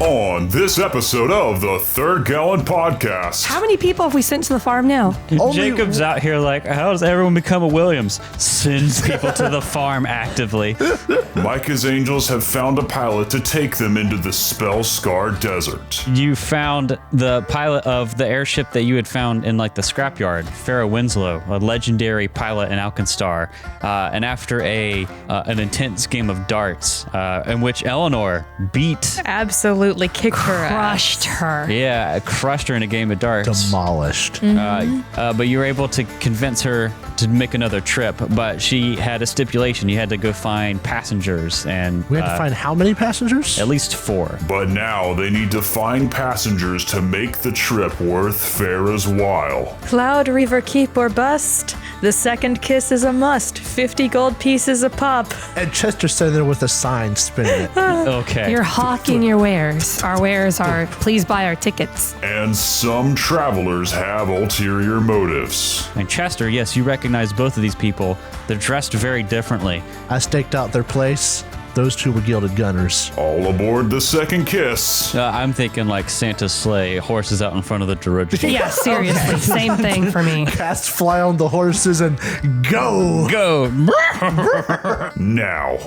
On this episode of the Third Gallon Podcast. How many people have we sent to the farm now? Jacob's out here like, how does everyone become a Williams? Sends people to the farm actively. Micah's angels have found a pilot to take them into the spellscar desert. You found the pilot of the airship that you had found in like the scrapyard, Phera Wyndslow, a legendary pilot in Alkenstar. And after an intense game of darts, in which Eleanor beat, absolutely kicked her ass. Crushed her. Yeah, crushed her in a game of darts. Demolished. But you were able to convince her to make another trip, but she had a stipulation. You had to go find passengers, and We had to find how many passengers? at least 4. But now they need to find passengers to make the trip worth Phera's while. Cloudreaver keep or bust. The second kiss is a must. 50 gold pieces a pop. And Chester's sitting there with a sign spinning it. Okay. You're hawking your wares. Our wares are, please buy our tickets. And some travelers have ulterior motives. And Chester, yes, you recognize both of these people. They're dressed very differently. I staked out their place. Those two were gilded gunners. All aboard the second kiss. I'm thinking like Santa's sleigh, horses out in front of the dirigible. Yeah, seriously. Same thing for me. Cats fly on the horses and go. Go! Now.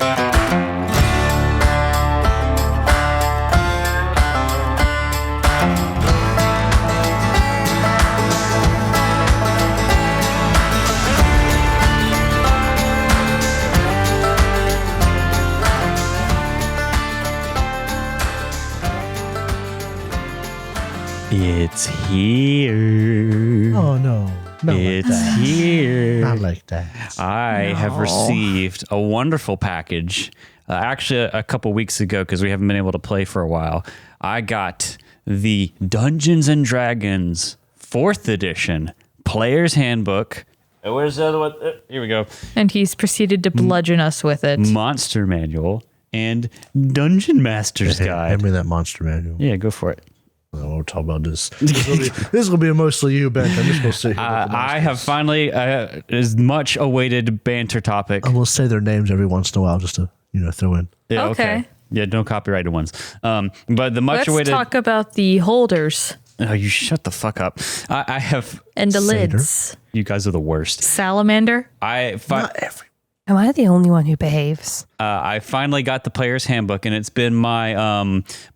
It's here. Oh, no. Not It's like that. here. Not like that. I have received a wonderful package. Actually, a couple weeks ago, because we haven't been able to play for a while, I got the Dungeons and Dragons 4th edition Player's Handbook. Where's the other one? Here we go. And he's proceeded to bludgeon us with it. Monster Manual and Dungeon Master's Hey, Guide. hand me that monster manual. Yeah, go for it. We'll talk about this. This will be mostly you, Ben. I'm just going to sit here. I have finally, as much awaited banter topic. I will say their names every once in a while just to, throw in. Yeah, Okay. Yeah, no copyrighted ones. But the much Let's awaited. talk about the holders Oh, you shut the fuck up. I have. and the Seder. lids. You guys are the worst. Salamander. Not every. Am I the only one who behaves? I finally got the Player's Handbook, and it's been my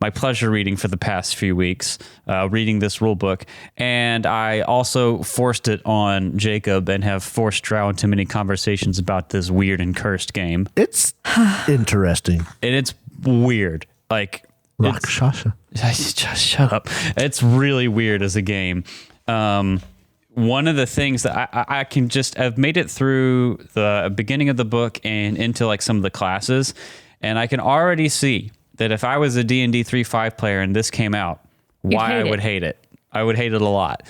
my pleasure reading for the past few weeks, reading this rule book. And I also forced it on Jacob and have forced Drow into many conversations about this weird and cursed game. It's interesting. And it's weird. Like, Rakshasa. just shut up. It's really weird as a game. One of the things that I can just, I've made it through the beginning of the book and into like some of the classes, and I can already see that if I was a D&D 3.5 player and this came out, why I would hate it. I would hate it a lot.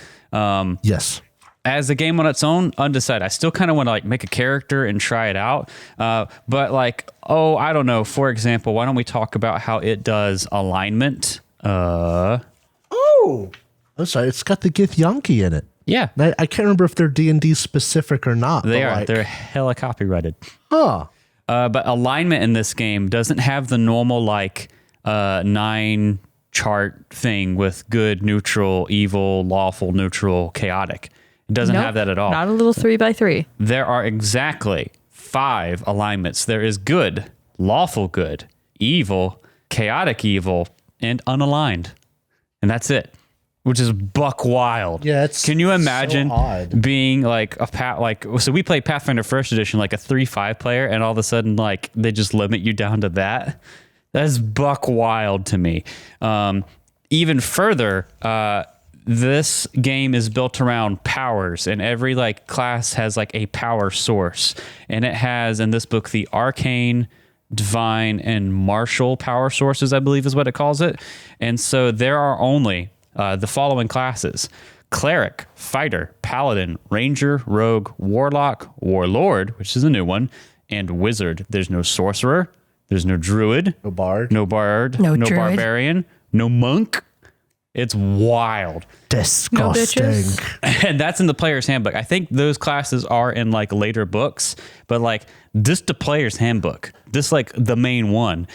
Yes. As a game on its own, undecided. I still kind of want to like make a character and try it out. But like, I don't know. For example, why don't we talk about how it does alignment? Oh, I'm sorry. It's got the Githyanki in it. Yeah, I can't remember if they're D&D specific or not. they but are. like, They're hella copyrighted. Huh. But alignment in this game doesn't have the normal like 9 chart thing with good, neutral, evil, lawful, neutral, chaotic. It doesn't have that at all. Not a little 3x3. There are exactly 5 alignments. There is good, lawful good, evil, chaotic evil, and unaligned. And that's it. Which is buck wild. Yeah, it's Can you imagine so odd. being like so we played Pathfinder 1st edition like a 3.5 player, and all of a sudden like they just limit you down to that? That's buck wild to me. Even further, this game is built around powers, and every like class has like a power source, and it has in this book the arcane, divine, and martial power sources, I believe is what it calls it. And so there are only the following classes: cleric, fighter, paladin, ranger, rogue, warlock, warlord, which is a new one, and wizard. There's no sorcerer, there's no druid, No bard. no bard, No no druid. barbarian, no monk. It's wild. Disgusting. bitches. And that's in the player's handbook. I think those classes are in like later books, but like this the player's handbook, this like the main one,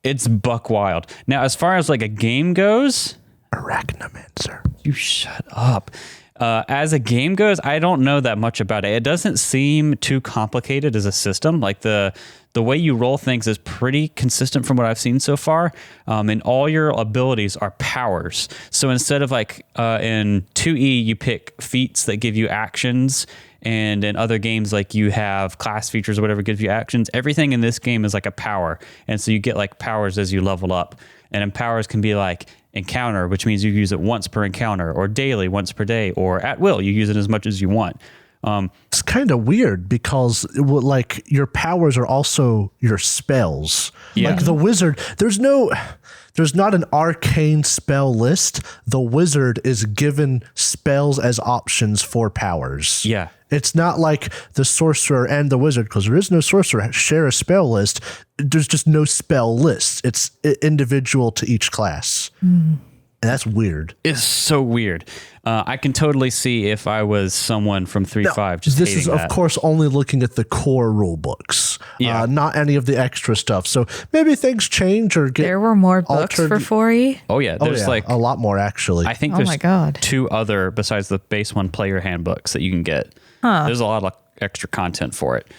It's buck wild. Now, as far as like a game goes, Arachnomancer. you shut up. As a game goes, I don't know that much about it. It doesn't seem too complicated as a system. Like the way you roll things is pretty consistent from what I've seen so far. And all your abilities are powers. So instead of like in 2E, you pick feats that give you actions. And in other games, like you have class features or whatever gives you actions. Everything in this game is like a power. And so you get like powers as you level up. And then powers can be like encounter, which means you use it once per encounter, or daily, once per day, or at will. You use it as much as you want. It's kind of weird because like your powers are also your spells. Yeah. Like the wizard, there's not an arcane spell list. The wizard is given spells as options for powers. Yeah. It's not like the sorcerer and the wizard, because there is no sorcerer share a spell list. There's just no spell list. It's individual to each class. And that's weird. It's so weird. I can totally see if I was someone from 3.5 just this hating is, that. of course, only looking at the core rule books, Yeah. not any of the extra stuff. So maybe things change or get There were more books altered. for 4E. Oh yeah, there's like a lot more actually. I think Oh there's my God. 2 other besides the base one player handbooks that you can get. There's a lot of extra content for it.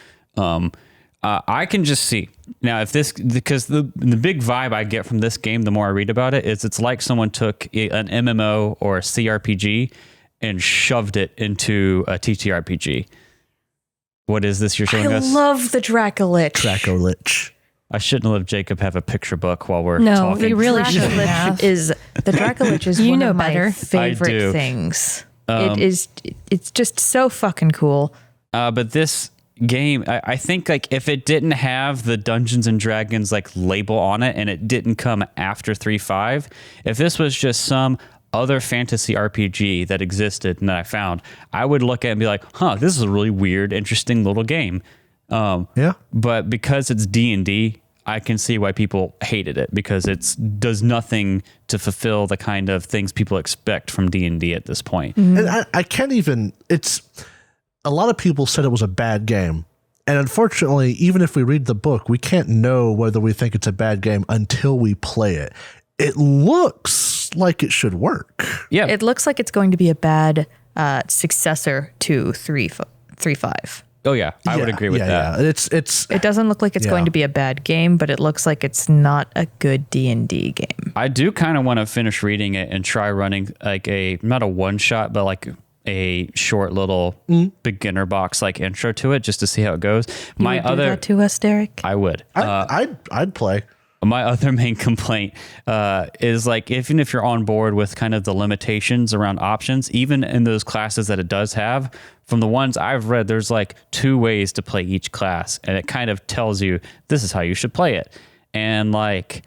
I can just see now if this, because the big vibe I get from this game, the more I read about it, is it's like someone took an MMO or a CRPG and shoved it into a TTRPG. What is this you're showing I us? love the Dracolich. Dracolich. I shouldn't let Jacob have a picture book while we're No, talking. they really shouldn't Dracolich have. is the Dracolich is You one know of my better. I do. favorite things. It's just so fucking cool. But this game, I think like if it didn't have the Dungeons and Dragons like label on it and it didn't come after 3.5, if this was just some other fantasy RPG that existed and that I found, I would look at it and be like, huh, this is a really weird, interesting little game. Yeah. But because it's D&D, I can see why people hated it, because it does nothing to fulfill the kind of things people expect from D&D at this point. And I can't even, it's, a lot of people said it was a bad game. And unfortunately, even if we read the book, we can't know whether we think it's a bad game until we play it. It looks like it should work. Yeah. It looks like it's going to be a bad successor to 3.5. Oh yeah, I would agree with that. Yeah. It's It doesn't look like it's going to be a bad game, but it looks like it's not a good D&D game. I do kind of want to finish reading it and try running like not a one shot, but like a short little beginner box like intro to it, just to see how it goes. You would do that to us, Derek? I would. I'd play. My other main complaint is like, even if you're on board with kind of the limitations around options, even in those classes that it does have, from the ones I've read, there's like 2 ways to play each class, and it kind of tells you this is how you should play it. And like,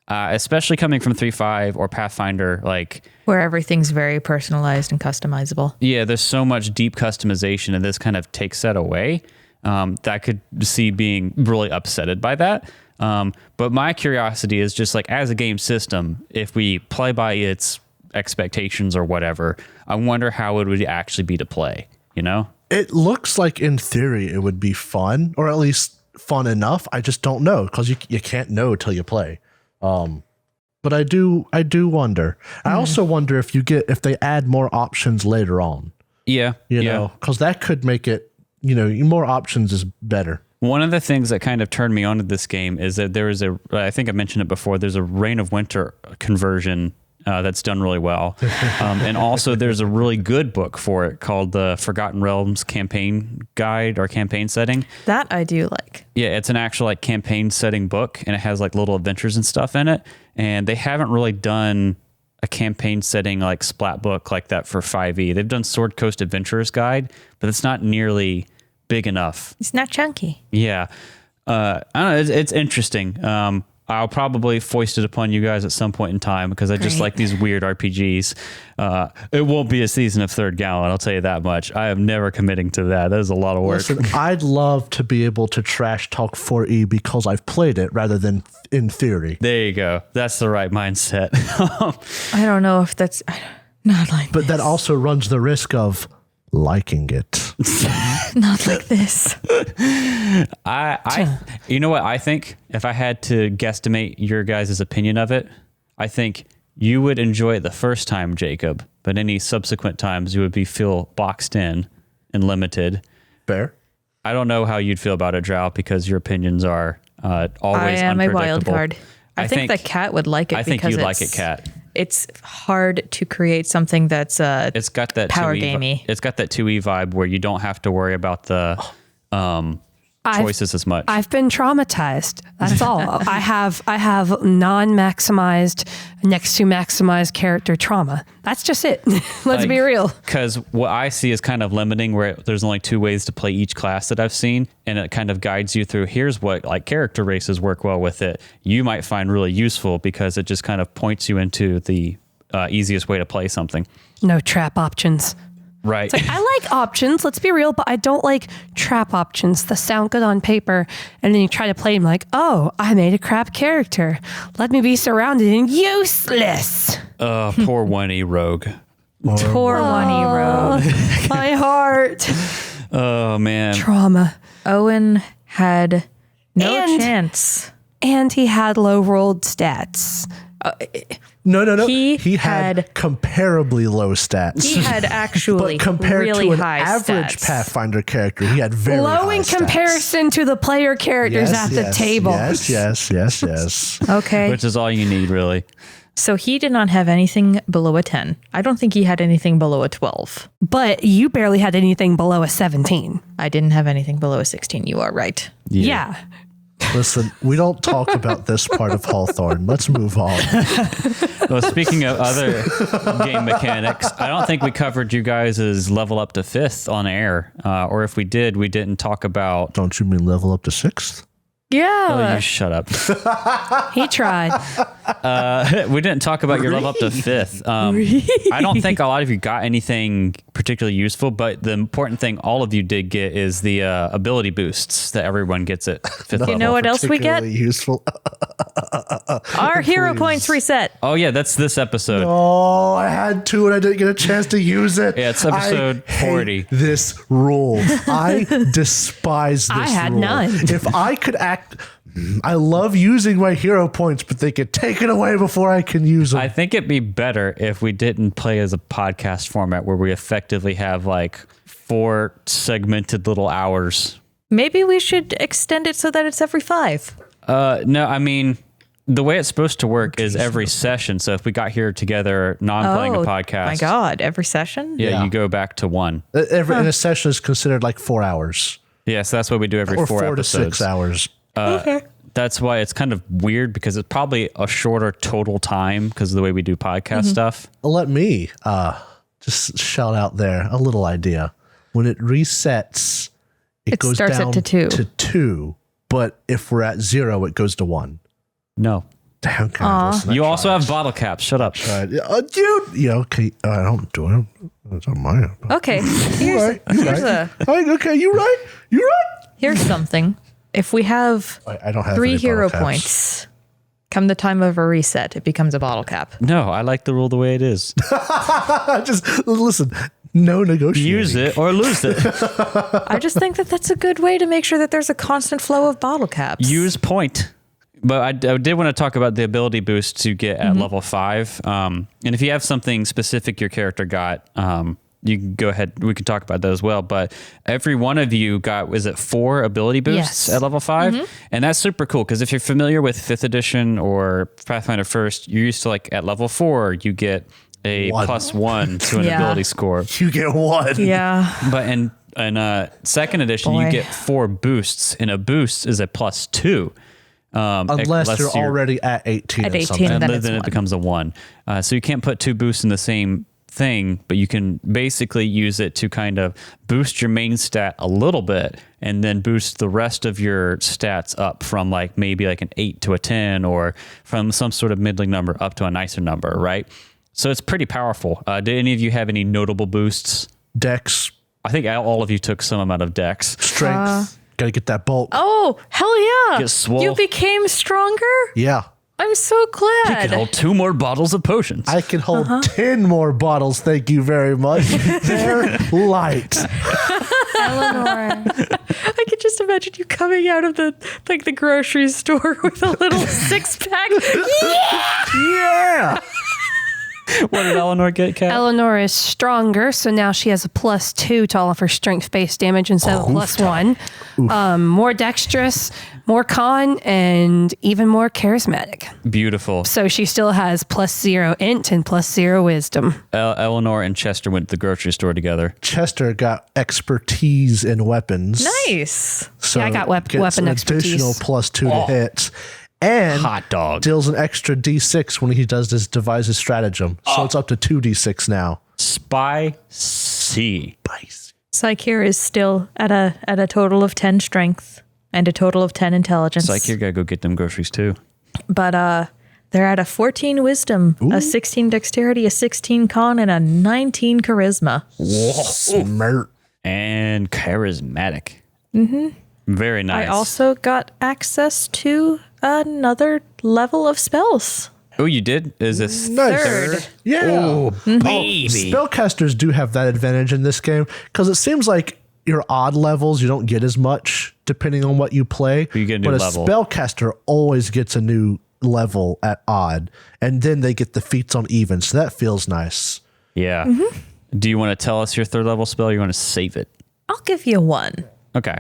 especially coming from 3.5 or Pathfinder, like, Where everything's very personalized and customizable. yeah, there's so much deep customization, and this kind of takes that away. That I could see being really upsetted by that. But my curiosity is just like, as a game system, if we play by its expectations or whatever, I wonder how it would actually be to play, you know? It looks like in theory it would be fun, or at least fun enough. I just don't know, because you can't know till you play. But I do wonder. I also wonder if they add more options later on. Yeah. You know, because that could make it, more options is better. One of the things that kind of turned me onto this game is that there is I think I mentioned it before, there's a Reign of Winter conversion that's done really well. And also there's a really good book for it called the Forgotten Realms Campaign Guide or Campaign Setting. That I do like. Yeah, it's an actual like campaign setting book, and it has like little adventures and stuff in it. And they haven't really done a campaign setting like splat book like that for 5e. They've done Sword Coast Adventurers Guide, but it's not nearly big enough. It's not chunky. Yeah. I don't know. It's interesting. I'll probably foist it upon you guys at some point in time, because I just Great. like these weird RPGs. It won't be a season of Third Gallon, I'll tell you that much. I am never committing to that. That is a lot of work. Listen, I'd love to be able to trash talk 4E because I've played it rather than in theory. There you go. That's the right mindset. I don't know if that's not like But that also runs the risk of liking it. Not like this. You know what I think? If I had to guesstimate your guys' opinion of it, I think you would enjoy it the first time, Jacob, but any subsequent times you would feel boxed in and limited. Fair. I don't know how you'd feel about it, Drow, because your opinions are always I am a unpredictable. wild card. I think the cat would like it. I think because you'd like it, Cat. It's hard to create something that's It's got that power 2E gamey. It's got that 2E vibe where you don't have to worry about the choices as much. I've been traumatized. That's all. I have non-maximized next to maximized character trauma. That's just it. Let's be real. Because what I see is kind of limiting, where there's only 2 ways to play each class that I've seen, and it kind of guides you through. Here's what like character races work well with it. You might find really useful because it just kind of points you into the easiest way to play something. No trap options. Right. It's like, I like options, let's be real, but I don't like trap options. They sound good on paper. And then you try to play them like, oh, I made a crap character. Let me be surrounded and useless. Poor 1E rogue. Poor one-e rogue. My heart. Oh, man. Trauma. Owen had no And- chance. And he had low rolled stats. No. He had had- comparably low stats. He had actually but compared really to an high average stats. Pathfinder character, he had very Low high in stats. comparison to the player characters at the table. Yes. Okay. Which is all you need, really. So he did not have anything below a 10. I don't think he had anything below a 12. But you barely had anything below a 17. I didn't have anything below a 16. You are right. Yeah. Listen, we don't talk about this part of Hawthorne. Let's move on. Well, speaking of other game mechanics, I don't think we covered you guys' level up to 5th on air. Or if we did, we didn't talk about... Don't you mean level up to 6th? Oh, you shut up. He tried. We didn't talk about your level up to 5th. I don't think a lot of you got anything particularly useful, but the important thing all of you did get is the ability boosts that everyone gets at 5th level. You know what else we get? Particularly useful. Our hero points reset. Oh, yeah, that's this episode. Oh, I had to and I didn't get a chance to use it. Yeah, it's episode I hate 40. This rule. I despise this I had rule. none. If I could I love using my hero points, but they get taken away before I can use them. I think it'd be better if we didn't play as a podcast format where we effectively have like 4 segmented little hours. Maybe we should extend it so that it's every 5. No, I mean, the way it's supposed to work is every session. So if we got here together, non-playing a podcast. My God, every session? Yeah, Yeah. you go back to 1. And a session is considered like 4 hours. Yeah, so that's what we do every Or 4 4 episodes. to 6 hours. That's why it's kind of weird because it's probably a shorter total time because of the way we do podcast stuff. Let me just shout out there a little idea. When it resets, it goes starts down at to 2. to 2. But if we're at 0, it goes to 1. No. Damn, God, listen, You also have bottle caps. Shut up. dude. Yeah, okay. I don't do it. It's on my. Okay. Here's Okay, you right. here's something. If we have I don't have 3 any hero bottle caps. points, come the time of a reset, it becomes a bottle cap. No, I like the rule the way it is. Just listen. No negotiating. Use it or lose it. I just think that that's a good way to make sure that there's a constant flow of bottle caps. Use point. But I did want to talk about the ability boosts you get at level 5. And if you have something specific your character got, you can go ahead. We can talk about that as well. But every one of you got, is it 4 ability boosts Yes. at level 5? And that's super cool because if you're familiar with 5th edition or Pathfinder First, you're used to like at level 4, you get a 1. +1 to an Yeah. ability score. You get 1. Yeah. But in 2nd edition, you Boy. get 4 boosts, and a boost is a +2. Unless you're already at 18. At or 18, something. and then then it's it 1. becomes a 1. So you can't put 2 boosts in the same thing, but you can basically use it to kind of boost your main stat a little bit and then boost the rest of your stats up from like maybe like an 8 to a 10 or from some sort of middling number up to a nicer number, right? So it's pretty powerful. Did any of you have any notable boosts? Dex, I think all of you took some amount of dex. strength. Gotta get that bulk. Oh, hell yeah. Get swole. You became stronger? Yeah. I'm so glad. He can hold 2 more bottles of potions. I can hold 10 more bottles. Thank you very much. They're light. Eleanor. I could just imagine you coming out of the grocery store with a little 6-pack. Yeah. What did Eleanor get, Kat? Eleanor is stronger, so now she has a +2 to all of her strength-based damage instead of +1. More dexterous, more con, and even more charismatic. Beautiful. So she still has +0 int and +0 wisdom. Eleanor and Chester went to the grocery store together. Chester got expertise in weapons. Nice. So Yeah, I got gets weapon an expertise. additional +2 to hit. And Hot dog. deals an extra D6 when he does this devises stratagem. So it's up to 2D6 now. Spicy. Psycheer is still at a total of 10 strength and a total of 10 intelligence. Psycheer gotta go get them groceries too. But they're at a 14 wisdom, a 16 dexterity, a 16 con, and a 19 charisma. Smart. And charismatic. Mm-hmm. Very nice. I also got access to another level of spells. Oh, you did? Is this Nice. Third. Yeah. Oh, baby. Spellcasters do have that advantage in this game because it seems like your odd levels, you don't get as much depending on what you play. You get a new but level. a spellcaster always gets a new level at odd, and then they get the feats on even. So that feels nice. Yeah. Do you want to tell us your 3rd level spell or you want to save it? I'll give you one. Okay.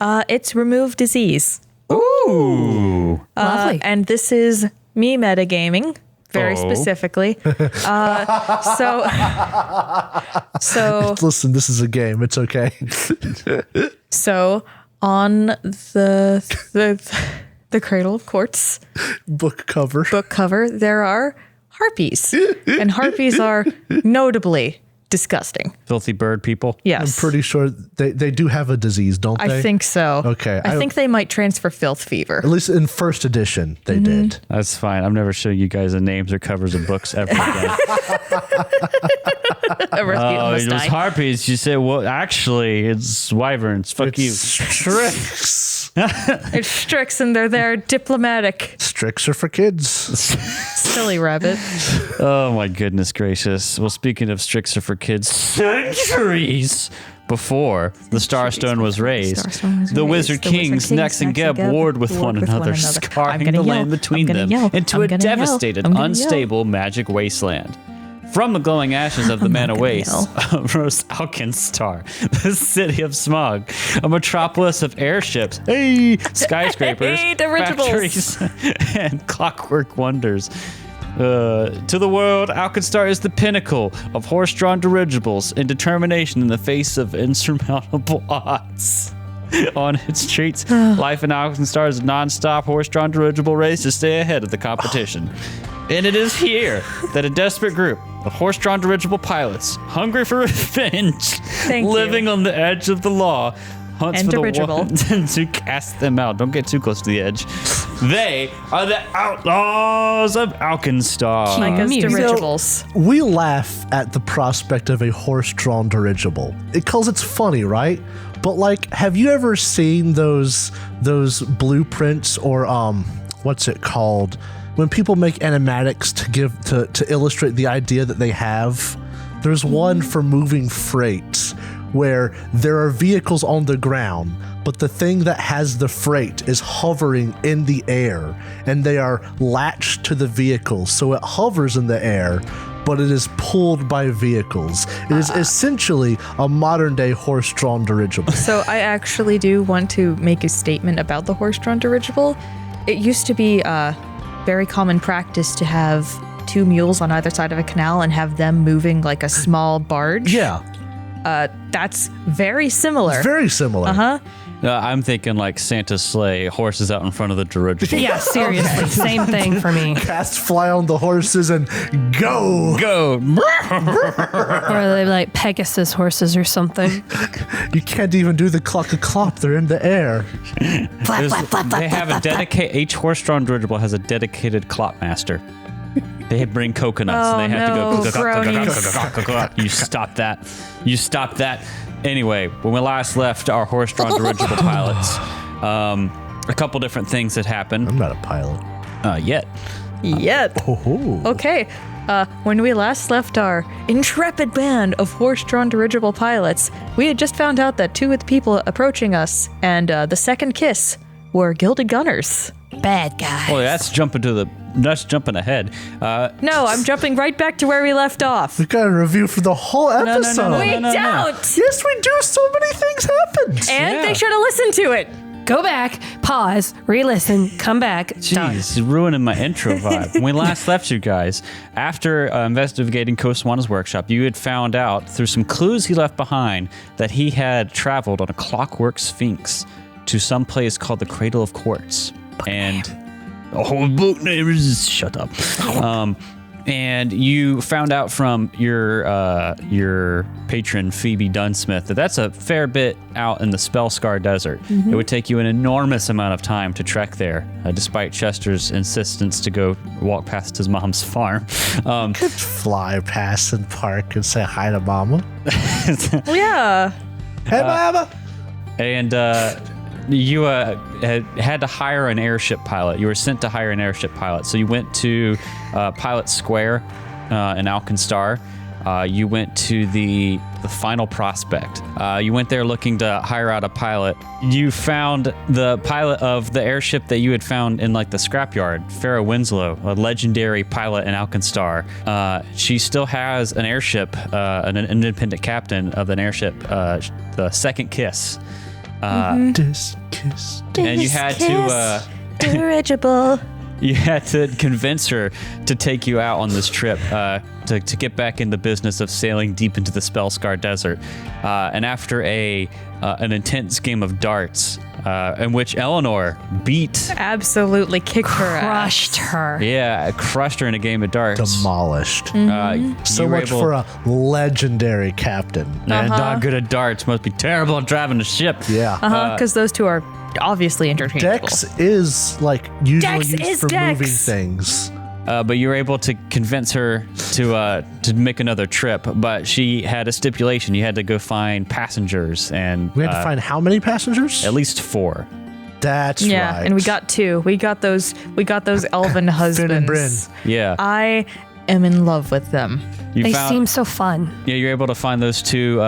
It's remove disease. Ooh. Lovely. And this is me metagaming very specifically. So Listen, this is a game. It's okay. So on the Cradle of Quartz Book cover. book cover, there are harpies, and harpies are notably disgusting. Filthy bird people. Yes, I'm pretty sure they do have a disease, don't they? I think so. Okay, I think they might transfer filth fever. At least in 1st edition, they did. That's fine. I'm never showing you guys the names or covers of books ever again. Oh, it was harpies. You say, well, actually, it's wyverns. Fuck you. Strix. It's Strix, and they're there diplomatic. Strix are for kids. Silly rabbit. Oh, my goodness gracious. Well, speaking of Strixer for kids, centuries before the Starstone was raised, the Wizard Kings, Nex and Geb warred with one another, scarring the land between them into a devastated, unstable magic wasteland. From the glowing ashes of the Mana Waste rose Alkenstar, the city of smog, a metropolis of airships, skyscrapers, Hey, dirigibles. factories, and clockwork wonders. To the world, Alkenstar is the pinnacle of horse-drawn dirigibles and determination in the face of insurmountable odds. On its streets, life in Alkenstar is a non-stop horse-drawn dirigible race to stay ahead of the competition. And it is here that a desperate group of horse-drawn dirigible pilots, hungry for revenge, living on the edge of the law, hunts And for dirigible. the one to cast them out. Don't get too close to the edge. They are the Outlaws of Alkenstar. Micah's music. dirigibles. We laugh at the prospect of a horse-drawn dirigible because it's funny, right? But like, have you ever seen those blueprints or what's it called? When people make animatics to illustrate the idea that they have, there's one for moving freight where there are vehicles on the ground, but the thing that has the freight is hovering in the air, and they are latched to the vehicle, so it hovers in the air, but it is pulled by vehicles. It is essentially a modern-day horse-drawn dirigible. So I actually do want to make a statement about the horse-drawn dirigible. It used to be very common practice to have 2 mules on either side of a canal and have them moving like a small barge. Yeah, That's very similar. very similar. I'm thinking like Santa's sleigh, horses out in front of the dirigible. Yeah, seriously. Same thing for me. Cats fly on the horses and go. Go! Or they like Pegasus horses or something. You can't even do the clock-a-clop. They're in the air. They have a dedicated. Each horse-drawn dirigible has a dedicated clop master. They bring coconuts and they have no, to go. bronies. You stop that. You stop that. Anyway, when we last left our horse-drawn dirigible pilots, a couple different things had happened. I'm not a pilot. Yet. Yet. Oh. Okay. When we last left our intrepid band of horse-drawn dirigible pilots, we had just found out that two of the people approaching us and the second kiss were gilded gunners. Bad guy. Well, that's jumping ahead. No, I'm jumping right back to where we left off. We got a review for the whole episode. no. We no. don't! Yes, we do. So many things happened. And Yeah. they should have listened to it. Go back, pause, re-listen, come back. Done. Jeez, ruining my intro vibe. When we last left you guys, after investigating Koswana's workshop, you had found out through some clues he left behind that he had traveled on a clockwork sphinx to some place called the Cradle of Quartz. Book name is shut up. And you found out from your patron Phoebe Dunsmith that that's a fair bit out in the Spellscar Desert. It would take you an enormous amount of time to trek there, despite Chester's insistence to go walk past his mom's farm. Could fly past and park and say hi to Mama. Yeah. Hey, Mama. And you had to hire an airship pilot. You were sent to hire an airship pilot. So you went to Pilot Square in Alkenstar. You went to the final prospect. You went there looking to hire out a pilot. You found the pilot of the airship that you had found in like the scrapyard, Phera Wyndslow, a legendary pilot in Alkenstar. She still has an airship, an independent captain of an airship, the Second Kiss. This kiss. And you had to Dirigible. you had to convince her to take you out on this trip to get back in the business of sailing deep into the Spellscar Desert. And after an intense game of darts, in which Eleanor beat, Absolutely kicked her ass. Crushed her. crushed her in a game of darts. Demolished. So you were much able- for a legendary captain. Man, not good at darts, must be terrible at driving a ship. Yeah. Because those two are obviously interchangeable. Dex is like usually Dex used is for Dex. moving things. But you were able to convince her to make another trip, but she had a stipulation. You had to go find passengers, and We had to find how many passengers? at least 4. That's Yeah, right. and we got two. We got those elven husbands. and Bryn. Yeah. I am in love with them. You They found- seem so fun. Yeah, you're able to find those 2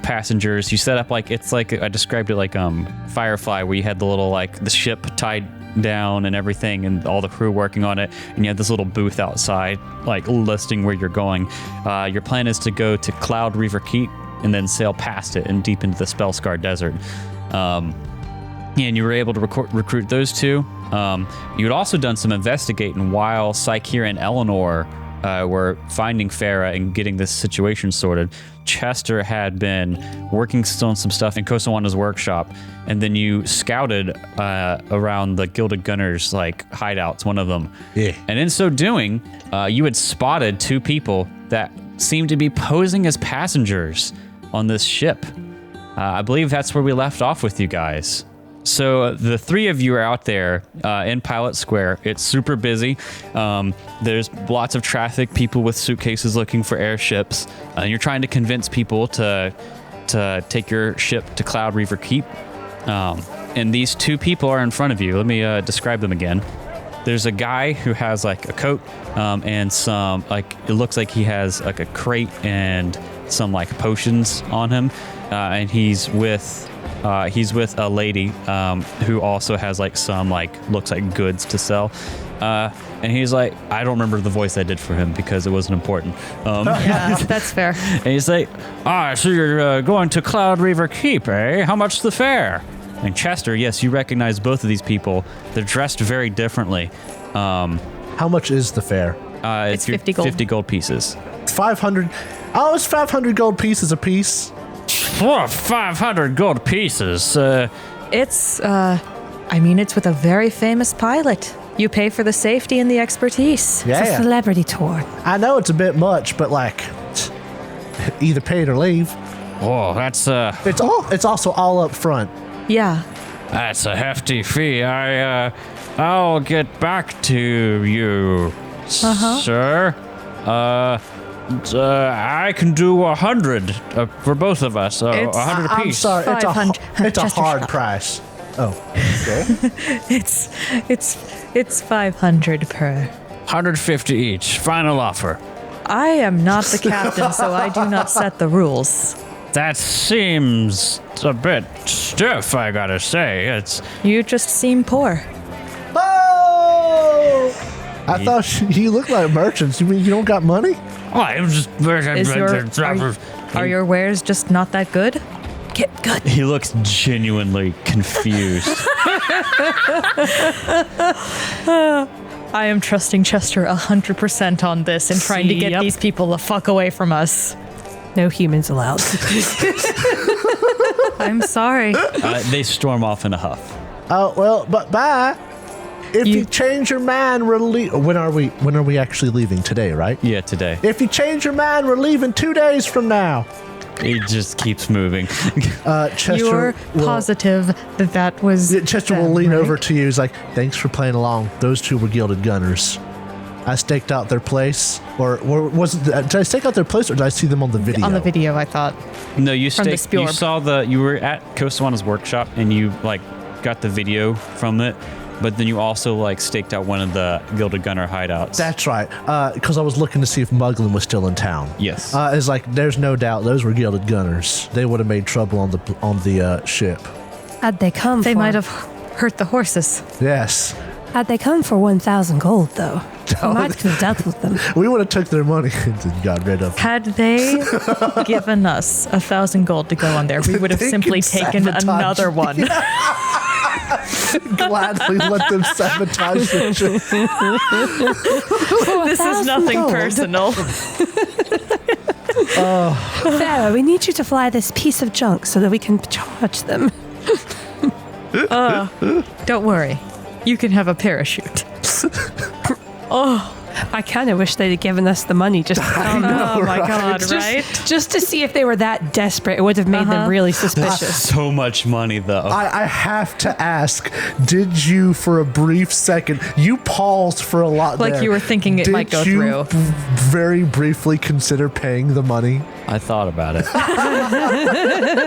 passengers. You set up it's like I described it like Firefly, where you had the little the ship tied down and everything, and all the crew working on it, and you had this little booth outside, listing where you're going. Your plan is to go to Cloudreaver Keep and then sail past it and deep into the Spellscar Desert. And you were able to recruit those 2. You had also done some investigating while Psyche and Eleanor were finding Phera and getting this situation sorted. Chester had been working still on some stuff in Koswana's workshop, and then you scouted around the Gilded Gunners hideouts, one of them. Yeah. And in so doing, you had spotted 2 people that seemed to be posing as passengers on this ship. I believe that's where we left off with you guys. So the 3 of you are out there in Pilot Square. It's super busy. There's lots of traffic, people with suitcases looking for airships. And you're trying to convince people to take your ship to Cloudreaver Keep. And these 2 people are in front of you. Let me describe them again. There's a guy who has a coat and some it looks like he has a crate and some potions on him. And he's with a lady who also has some looks like goods to sell. And he's I don't remember the voice I did for him because it wasn't important. Yeah, that's fair. And he's so you're going to Cloudreaver Keep, eh? How much the fare? And Chester, yes, you recognize both of these people. They're dressed very differently. How much is the fare? It's 50 gold. 50 gold pieces. 500. Oh, it's 500 gold pieces a piece. 500 gold pieces. It's it's with a very famous pilot. You pay for the safety and the expertise. It's a Yeah. celebrity tour. I know it's a bit much, but either pay it or leave. Oh, that's It's also all up front. Yeah. That's a hefty fee. I'll get back to you, sir. I can do 100 for both of us. 100 I'm apiece. sorry, it's a 500. it's a Chester, hard shut up. price. Oh, okay. It's It's 500 per. 150 each. Final offer. I am not the captain, so I do not set the rules. That seems a bit stiff, I gotta say. You just seem poor. Oh! I thought you look like merchants. You mean you don't got money? I'm just. Are your wares just not that good? Get good. He looks genuinely confused. I am trusting Chester 100% on this and trying to get Yep. these people the fuck away from us. No humans allowed. I'm sorry. They storm off in a huff. Oh well, but bye. If you change your mind, we're when are we actually leaving today? Right? Yeah, today. If you change your mind, we're leaving 2 days from now. He just keeps moving. Chester, You're positive that was. Chester will them, lean right? over to you. He's like, "Thanks for playing along. Those two were gilded gunners. I staked out their place, or was it? Did I stake out their place, or did I see them on the video? On the video, I thought. No, you From the staked. You Spjorb. you were at Kosawana's workshop and you got the video from it, but then you also staked out one of the Gilded Gunner hideouts. That's right. Because I was looking to see if Muglin was still in town. Yes. It's like there's no doubt those were gilded gunners. They would have made trouble on the ship. How'd they come They for? might have hurt the horses. Yes, How'd they come for 1,000 gold, though? We might have dealt with them. we would have took their money and got rid of them. Had they given us 1,000 gold to go on there, we would have They simply can taken sabotage. another one. Gladly let them sabotage the ship. This is nothing personal. Phara, we need you to fly this piece of junk so that we can charge them. Don't worry. You can have a parachute. I kind of wish they'd have given us the money just Oh my god, right? just to see if they were that desperate. It would have made them really suspicious. So much money, though. I have to ask, did you, for a brief second, you paused for a lot Like there. you were thinking it might go Did you through. very briefly consider paying the money? I thought about it.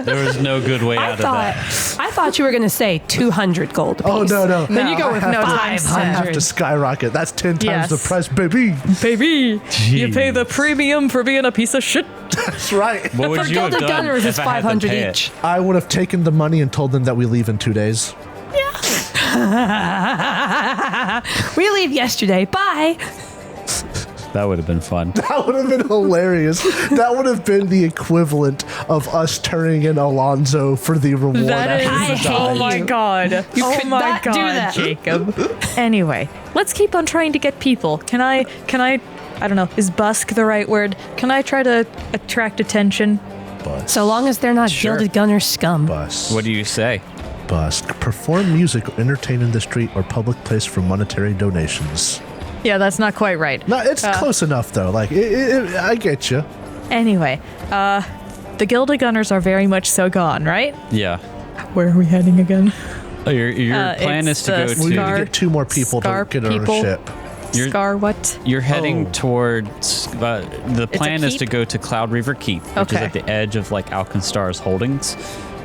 There was no good way out of that. I thought you were going to say 200 gold apiece. Oh, no. Then you go with no, I have 500. to skyrocket. That's 10 times Yes. the price, baby. Baby, you pay the Jeez. premium for being a piece of shit. That's right. What would For you have Gilded done Gunners, if it's I had them 500 pay it? each. I would have taken the money and told them that we leave in 2 days. We leave yesterday. Bye. That would have been fun. That would have been hilarious. That would have been the equivalent of us turning in Alonzo for the reward. That is, I hate oh my you. god. Oh could my not do god, that. Jacob. Anyway, let's keep on trying to get people. Can I, I don't know, is busk the right word? Can I try to attract attention? So long as they're not Sure. Gilded Gunner scum. Busk. What do you say? Busk. Perform music or entertain in the street or public place for monetary donations. Yeah, that's not quite right. No, it's close enough though. Like, I get you. Anyway, the Gilded Gunners are very much so gone, right? Yeah. Where are we heading again? Oh, your plan it's is to the go We need to Scar- get 2 more people Scar to get on a people. ship. You're- Scar what? You're heading Oh. towards. The plan is keep? to go to Cloudreaver Keep, which is Okay. at the edge of Alkenstar's holdings,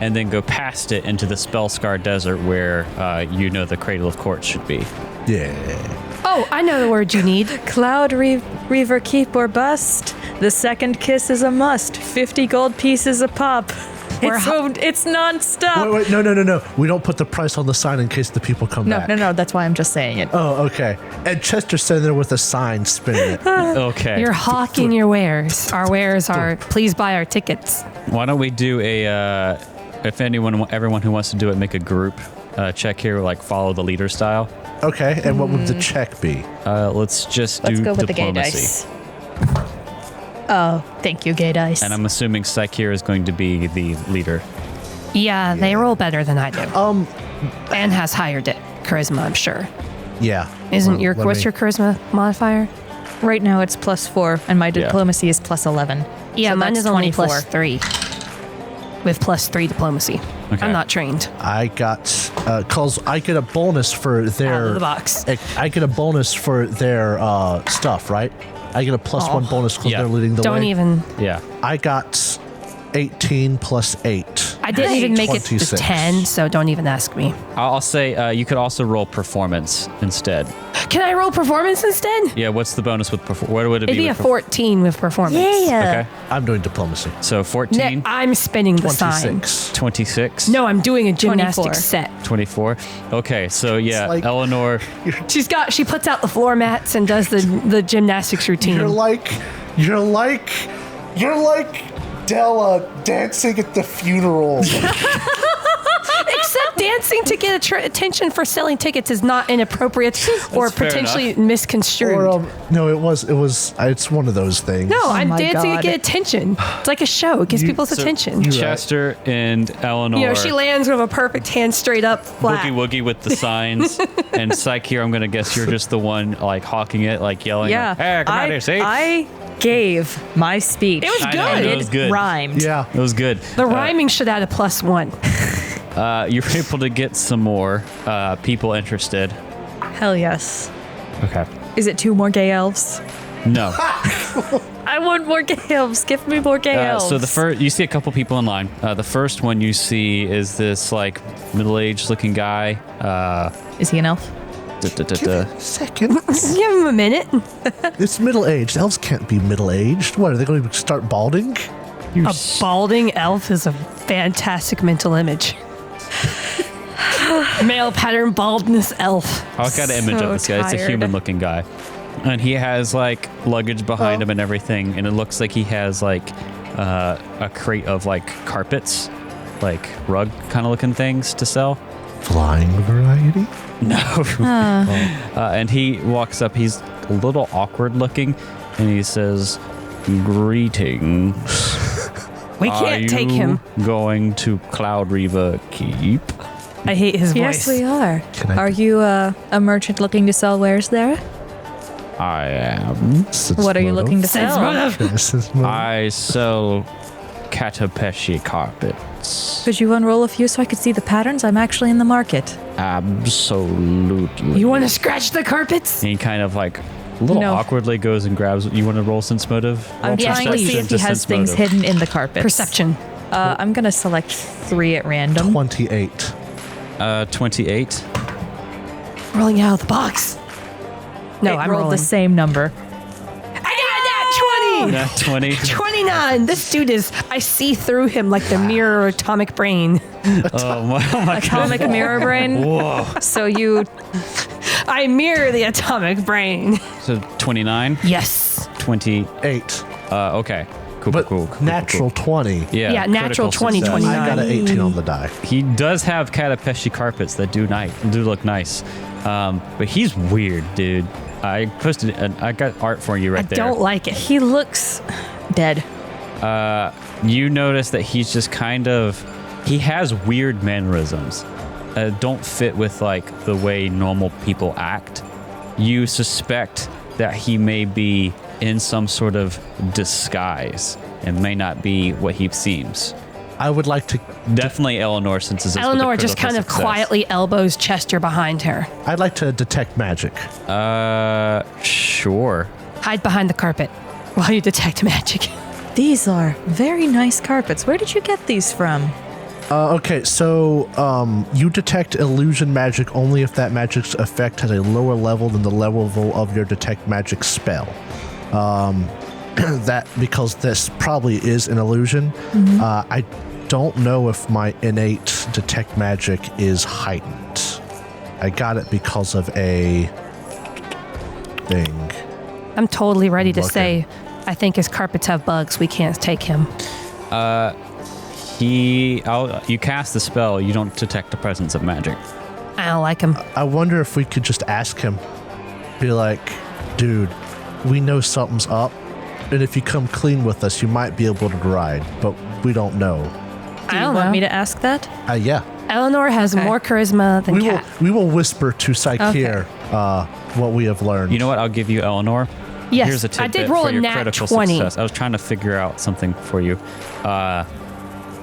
and then go past it into the Spellscar Desert, where the Cradle of Court should be. Yeah. Oh, I know the word you need. Cloudreaver Keep or bust. The second kiss is a must. 50 gold pieces a pop. It's non-stop. Wait, no. We don't put the price on the sign in case the people come back. No. That's why I'm just saying it. Oh, okay. And Chester's sitting there with a sign spinning it. Okay. You're hawking your wares. Our wares are, please buy our tickets. Why don't we do a? If everyone who wants to do it, make a group check here, follow the leader style. Okay, and what would the check be? Let's just Let's do go with the gay diplomacy. dice. Oh, thank you, gay dice. And I'm assuming Psyche is going to be the leader. Yeah, they roll better than I do. And has higher charisma, I'm sure. Yeah. Isn't Well, your let what's me- your charisma modifier? Right now it's +4, and my diplomacy is +11. Yeah, So mine that's is only 24. +3. With +3 diplomacy. Okay. I'm not trained. I got cause I get a bonus for their Out of the box. I get a bonus for their stuff, right? I get a +1 bonus because Yeah. they're leading the way. Don't even. Yeah. I got 18 +8. I didn't even make it to 26. 10, so don't even ask me. I'll say you could also roll performance instead. Can I roll performance instead? Yeah, what's the bonus with performance? What would it It'd be be? a 14 with performance. Okay, I'm doing diplomacy. so 14, I'm spinning the sign. 26. 26, No, I'm doing a 24. gymnastics set. 24. Okay, so yeah, like- Eleanor. She puts out the floor mats and does the gymnastics routine. You're like Della dancing at the funeral. Except dancing to get attention for selling tickets is not inappropriate or fair potentially misconstrued. Or no, it's one of those things. No, I'm my dancing to God. get attention. It's like a show. It gives people's attention. Chester and Eleanor. You know, she lands with a perfect hand straight up flat. Boogie woogie with the signs, and Psyche here. I'm gonna guess you're just the one like hawking it, like yelling. Yeah. Like, hey, come out here, see? I gave my speech. It was I know, good. it was good. Rhymed. Yeah. It was good. The rhyming should add a +1. You're able to get some more people interested. Hell yes. Okay. Is it 2 more gay elves? No. I want more gay elves. Give me more gay elves. So the first, you see a couple people in line. The first one you see is this like middle-aged looking guy. Is he an elf? Second. Give him a minute. It's middle-aged. Elves can't be middle-aged. What, are they going to start balding? A balding elf is a fantastic mental image. Male pattern baldness elf. I've got an image So of this guy. It's a tired. human-looking guy, and he has like luggage behind him and everything, and it looks like he has like a crate of like carpets, like rug kind of looking things to sell. Flying variety? No. And he walks up. He's a little awkward looking, and he says, "Greetings. We can't take him. Going to Cloudreaver Keep?" I hate his Yes, voice. we are. Can I- Are you a merchant looking to sell wares there? I am. What are you looking to sell? I sell Catapeshi carpets. Could you unroll a few so I could see the patterns? I'm actually in the market. Absolutely. You want to scratch the carpets? And he kind of like a little No. awkwardly goes and grabs. You want to roll sense motive? I'm Roll trying to see perception if he to has sense things motive. hidden in the carpets. Perception. I'm gonna select 3 at random. 28. 28. Rolling out of the box. No, It I'm rolled rolling. the same number. I got Nat 20. 29. This dude is, I see through him like the mirror atomic brain. Oh my Atomic mirror brain. Whoa. So you I mirror the atomic brain. So 29, Yes. 20. 8. Okay. Cool, But cool. natural 20. Yeah, Yeah, natural critical 20, success. 29. I got an 18 on the die. He does have Catapeshi carpets that do look nice. But he's weird, dude. I posted I got art for you right I there. don't like it. he looks dead. You notice that he's just kind of he has weird mannerisms. Don't fit with like the way normal people act. You suspect that he may be in some sort of disguise and may not be what he seems. I would like to. Definitely Eleanor, since this is Eleanor just kind of quietly elbows Chester behind her. I'd like to detect magic. Sure. Hide behind the carpet while you detect magic. These are very nice carpets. Where did you get these from? Okay, so you detect illusion magic only if that magic's effect has a lower level than the level of your detect magic spell. That because this probably is an illusion. I don't know if my innate detect magic is heightened. I got it because of a thing. I'm totally ready to Okay. say, I think his carpets have bugs. We can't take him. You cast the spell, you don't detect the presence of magic. I don't like him. I wonder if we could just ask him, be like, dude, we know something's up, and if you come clean with us, you might be able to ride, but we don't know. Do I you don't want know. me to ask that? Yeah. Eleanor has Okay. more charisma than Kat. We will whisper to Psyche what we have learned. You know what? I'll give you Eleanor. Yes, Here's a I tidbit did roll for a your nat critical 20. success. I was trying to figure out something for you.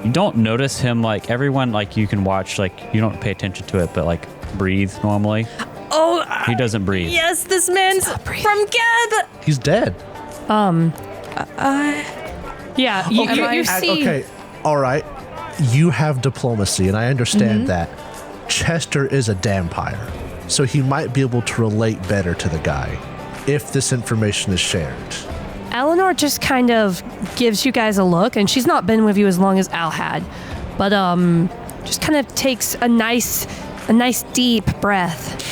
You don't notice him like everyone like you can watch like you don't pay attention to it, but like breathe normally. Oh, He doesn't breathe. yes, this man's breathing. from Geb. He's dead. Yeah, you Am I- see. Okay, all right. you have diplomacy, and I understand that. Chester is a vampire, so he might be able to relate better to the guy if this information is shared. Eleanor just kind of gives you guys a look, and she's not been with you as long as Al had, but just kind of takes a nice deep breath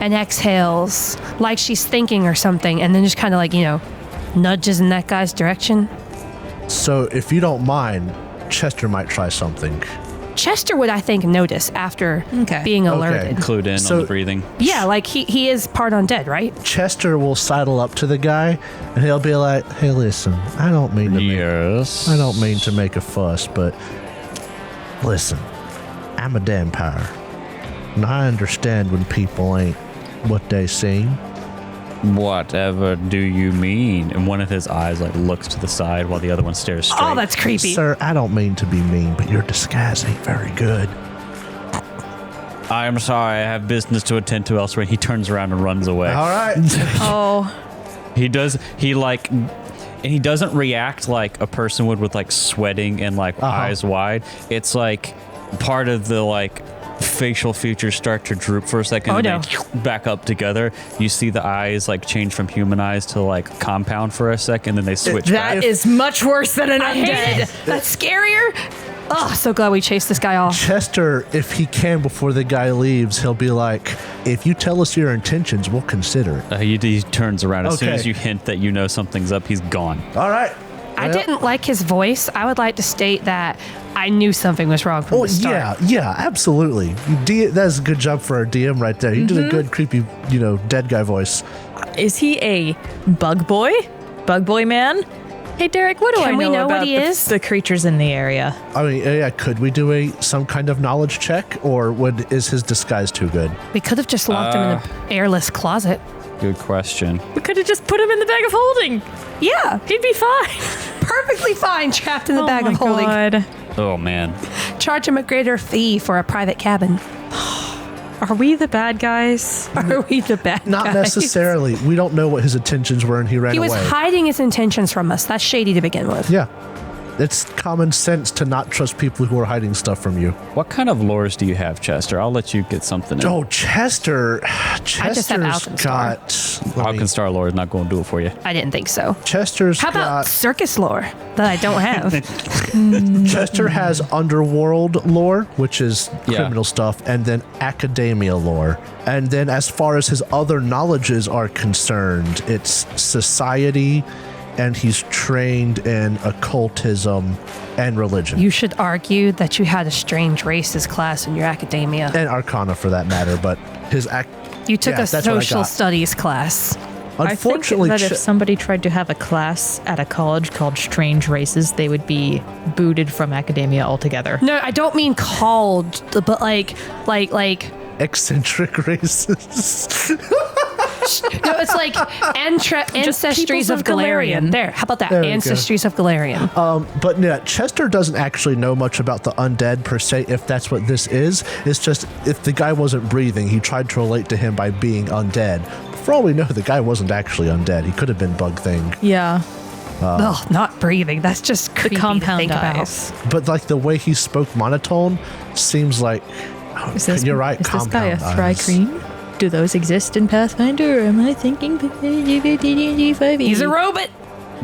and exhales like she's thinking or something, and then just kind of like, nudges in that guy's direction. So if you don't mind, Chester might try something. Chester would, I think, notice after being alerted. Clued in on the breathing. Yeah, like he is part undead, right? Chester will sidle up to the guy, and he'll be like, "Hey, listen, I don't mean to make a fuss, but listen, I'm a vampire, and I understand when people ain't what they seem. Whatever do you mean? And one of his eyes looks to the side while the other one stares straight. Oh, that's creepy. Sir, I don't mean to be mean, but your disguise ain't very good." I'm sorry, I have business to attend to elsewhere. He turns around and runs away. All right. He does. And he doesn't react like a person would with sweating and eyes wide. It's part of the facial features start to droop for a second then back up together. You see the eyes change from human eyes to compound for a second, then they switch back. That is much worse than an undead. That's scarier. Oh, so glad we chased this guy off. Chester, if he can before the guy leaves, he'll be like, "If you tell us your intentions, we'll consider it." He turns around. As soon as you hint that you know something's up, he's gone. All right. I didn't like his voice. I would like to state that I knew something was wrong from the start. Yeah, absolutely. That's a good job for our DM right there. He did a good, creepy, dead guy voice. Is he a bug boy? Bug boy man? Hey, Derek, what do I know about the creatures in the area? I mean, yeah, could we do some kind of knowledge check, or is his disguise too good? We could have just locked him in an airless closet. Good question. We could have just put him in the bag of holding. Yeah, He'd be fine. perfectly fine trapped in the bag of holding. God. Oh, man. Charge him a greater fee for a private cabin. Are we the bad guys? Are we the bad Not guys? necessarily. We don't know what his intentions were, and he ran He away. was hiding his intentions from us. That's shady to begin with. Yeah. It's common sense to not trust people who are hiding stuff from you. What kind of lures do you have, Chester? I'll let you get something in. Oh, Chester's just have Alkenstar. got... Alkenstar lore is not going to do it for you. I didn't think so. Chester's How about circus lore that I don't have? Chester has underworld lore, which is criminal stuff, and then academia lore. And then as far as his other knowledges are concerned, it's society, and he's trained in occultism and religion. You should argue that you had a strange races class in your academia. And arcana, for that matter, but his You took a that's what I social got. studies class. Unfortunately, I think that if somebody tried to have a class at a college called Strange Races, they would be booted from academia altogether. No, I don't mean called, but like eccentric races. no, it's like ancestries of of Galarian. Galarian. There, how about that? There we go. Ancestries of Galarian. But yeah, Chester doesn't actually know much about the undead per se, if that's what this is. It's just if the guy wasn't breathing, he tried to relate to him by being undead. For all we know, the guy wasn't actually undead. He could have been Bug Thing. Yeah. Ugh, not breathing. That's just creepy The compound to think eyes. But the way he spoke monotone seems like... you're right, Is this guy a compound Thry eyes. Cream? Do those exist in Pathfinder, or am I thinking He's a robot.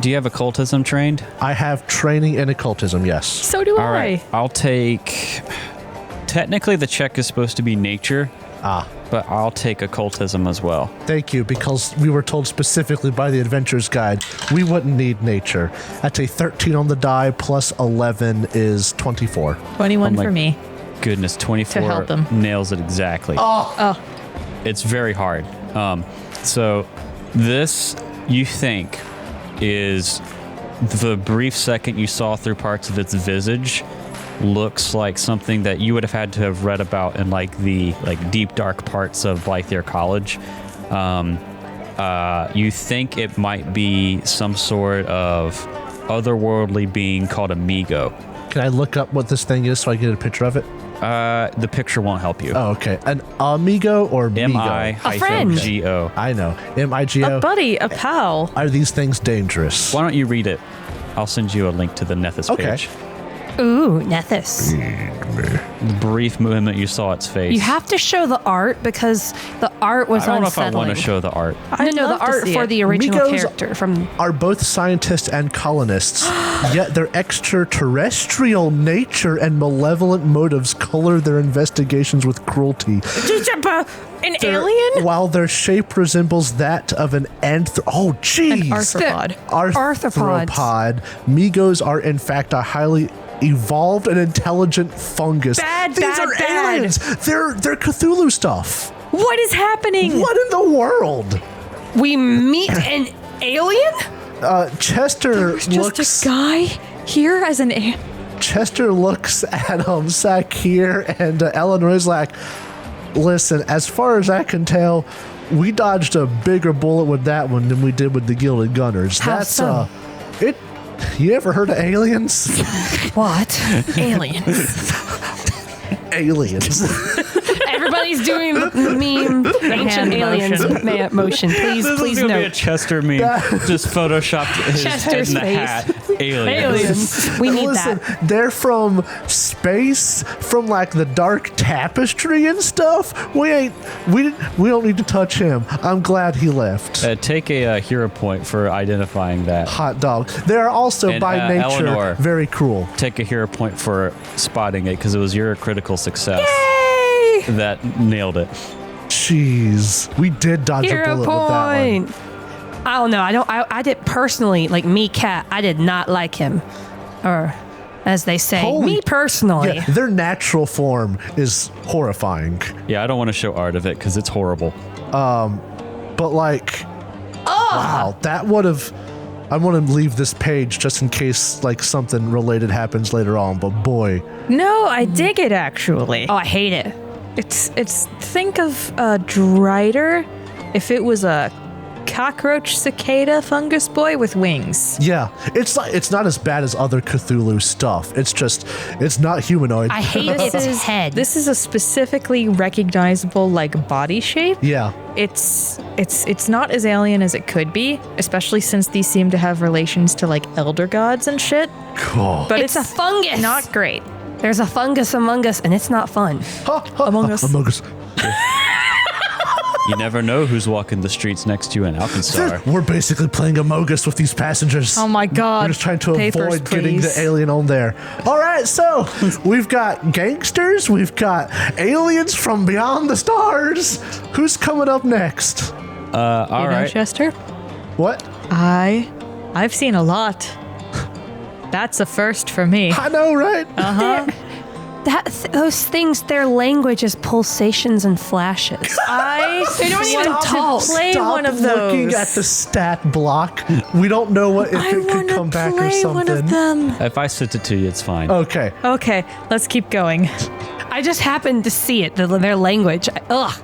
Do you have occultism trained? I have training in occultism, yes. So do All I. right. I'll take... Technically, the check is supposed to be nature. But I'll take occultism as well. Thank you, because we were told specifically by the Adventurer's Guide we wouldn't need nature. That's a 13 on the die, plus 11 is 24. 21 Oh my for me. Goodness, 24 To help them. nails it exactly. Oh. It's very hard. So this, you think, is the brief second you saw through parts of its visage looks like something that you would have had to have read about in the deep dark parts of Blythier College. You think it might be some sort of otherworldly being called Amigo. Can I look up what this thing is so I get a picture of it? The picture won't help you. Oh, okay. An amigo or migo? friend. M-I-G-O. I know. M-I-G-O. A buddy, a pal. Are these things dangerous? Why don't you read it? I'll send you a link to the Nethys Okay. page. Ooh, Nethys. The brief moment you saw its face. You have to show the art because the art was I don't know unsettling. if I want to show the art. No, the art for the original Migos character from. Are both scientists and colonists, yet their extraterrestrial nature and malevolent motives color their investigations with cruelty. An alien? While their shape resembles that of an An jeez. arthropod. Arthropod. Migos are in fact a highly evolved and intelligent fungus. These are aliens. They're Cthulhu stuff. What is happening? What in the world? We meet an alien? Chester Just looks. a guy here as an Chester looks at Sakir and Eleanor's like, listen, as far as I can tell, we dodged a bigger bullet with that one than we did with the Gilded Gunners. How so? It. You ever heard of aliens? What? aliens. Aliens. Everybody's doing the meme ancient hand aliens motion. Please This is gonna be a note. Chester meme. Just photoshopped his Chester's head in the face. hat. Aliens. Aliens. We need Listen, that. they're from space, from like the dark tapestry and stuff. We don't need to touch him. I'm glad he left. Take a hero point for identifying that. Hot dog. They are also And, by nature Eleanor. very cruel. Take a hero point for spotting it because it was your critical success that nailed it. Jeez, we did dodge a Hero bullet with that one. point. I don't know. I did personally, like me, Cat, I did not like him. Or, as they say, Holy- me personally. Yeah, their natural form is horrifying. Yeah, I don't want to show art of it because it's horrible. But like, wow, that would have. I want to leave this page just in case like something related happens later on. But boy, No, I dig it actually. Oh, I hate it. It's think of a Drider if it was a cockroach cicada fungus boy with wings. yeah, it's not as bad as other Cthulhu stuff. It's not humanoid. I hate its head. This is a specifically recognizable like body shape. yeah, It's not as alien as it could be, especially since these seem to have relations to like elder gods and shit. cool. But It's a fungus. Not great. There's a fungus among us, and it's not fun. Among Us. Among Us. You never know who's walking the streets next to you in Alkenstar. We're basically playing Among Us with these passengers. Oh my god. We're just trying to Papers, avoid getting the please. alien on there. All right, so we've got gangsters, we've got aliens from beyond the stars. Who's coming up next? All You know, right. Chester? What? I've seen a lot. That's a first for me. I know, right? Those things, their language is pulsations and flashes. They don't even want to talk. play Stop one of looking those. at the stat block. We don't know what if I it could want to come back or play one of something. them. If I sent it to you, it's fine. Okay. Okay, let's keep going. I just happened to see it, their language. Ugh.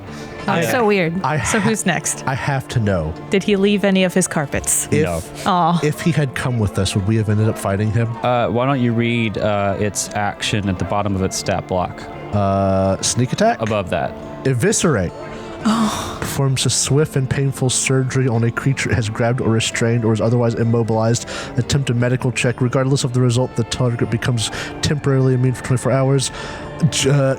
It's so weird. So who's next? I have to know Did he leave any of his carpets? if No. if he had come with us, would we have ended up fighting him? Why don't you read its action at the bottom of its stat block? Sneak attack. Above that. Eviscerate. Performs a swift and painful surgery on a creature it has grabbed or restrained or is otherwise immobilized. Attempt a medical check. Regardless of the result, the target becomes temporarily immune for 24 hours.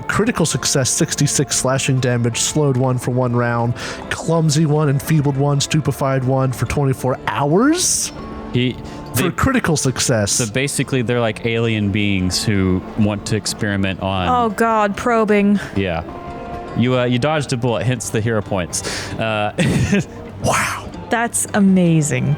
Critical success, 66 slashing damage. Slowed 1 for 1 round. Clumsy 1, enfeebled 1, stupefied 1 for 24 hours? For critical success. So basically, they're like alien beings who want to experiment on. Oh god, probing. Yeah. You dodged a bullet, hence the hero points. Wow. That's amazing.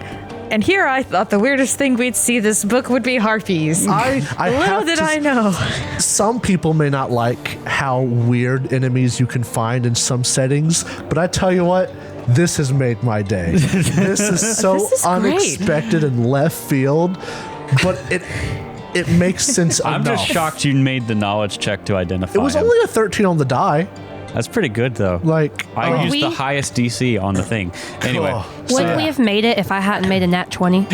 And here I thought the weirdest thing we'd see this book would be harpies. I Little have did to I know. Some people may not like how weird enemies you can find in some settings, but I tell you what, this has made my day. This is so This is great. unexpected and left field, but it makes sense I'm enough. just shocked you made the knowledge check to identify It was him. only a 13 on the die. That's pretty good, though. Like, I used we- the highest DC on the thing. Anyway, Oh. Wouldn't we have made it if I hadn't made a nat 20?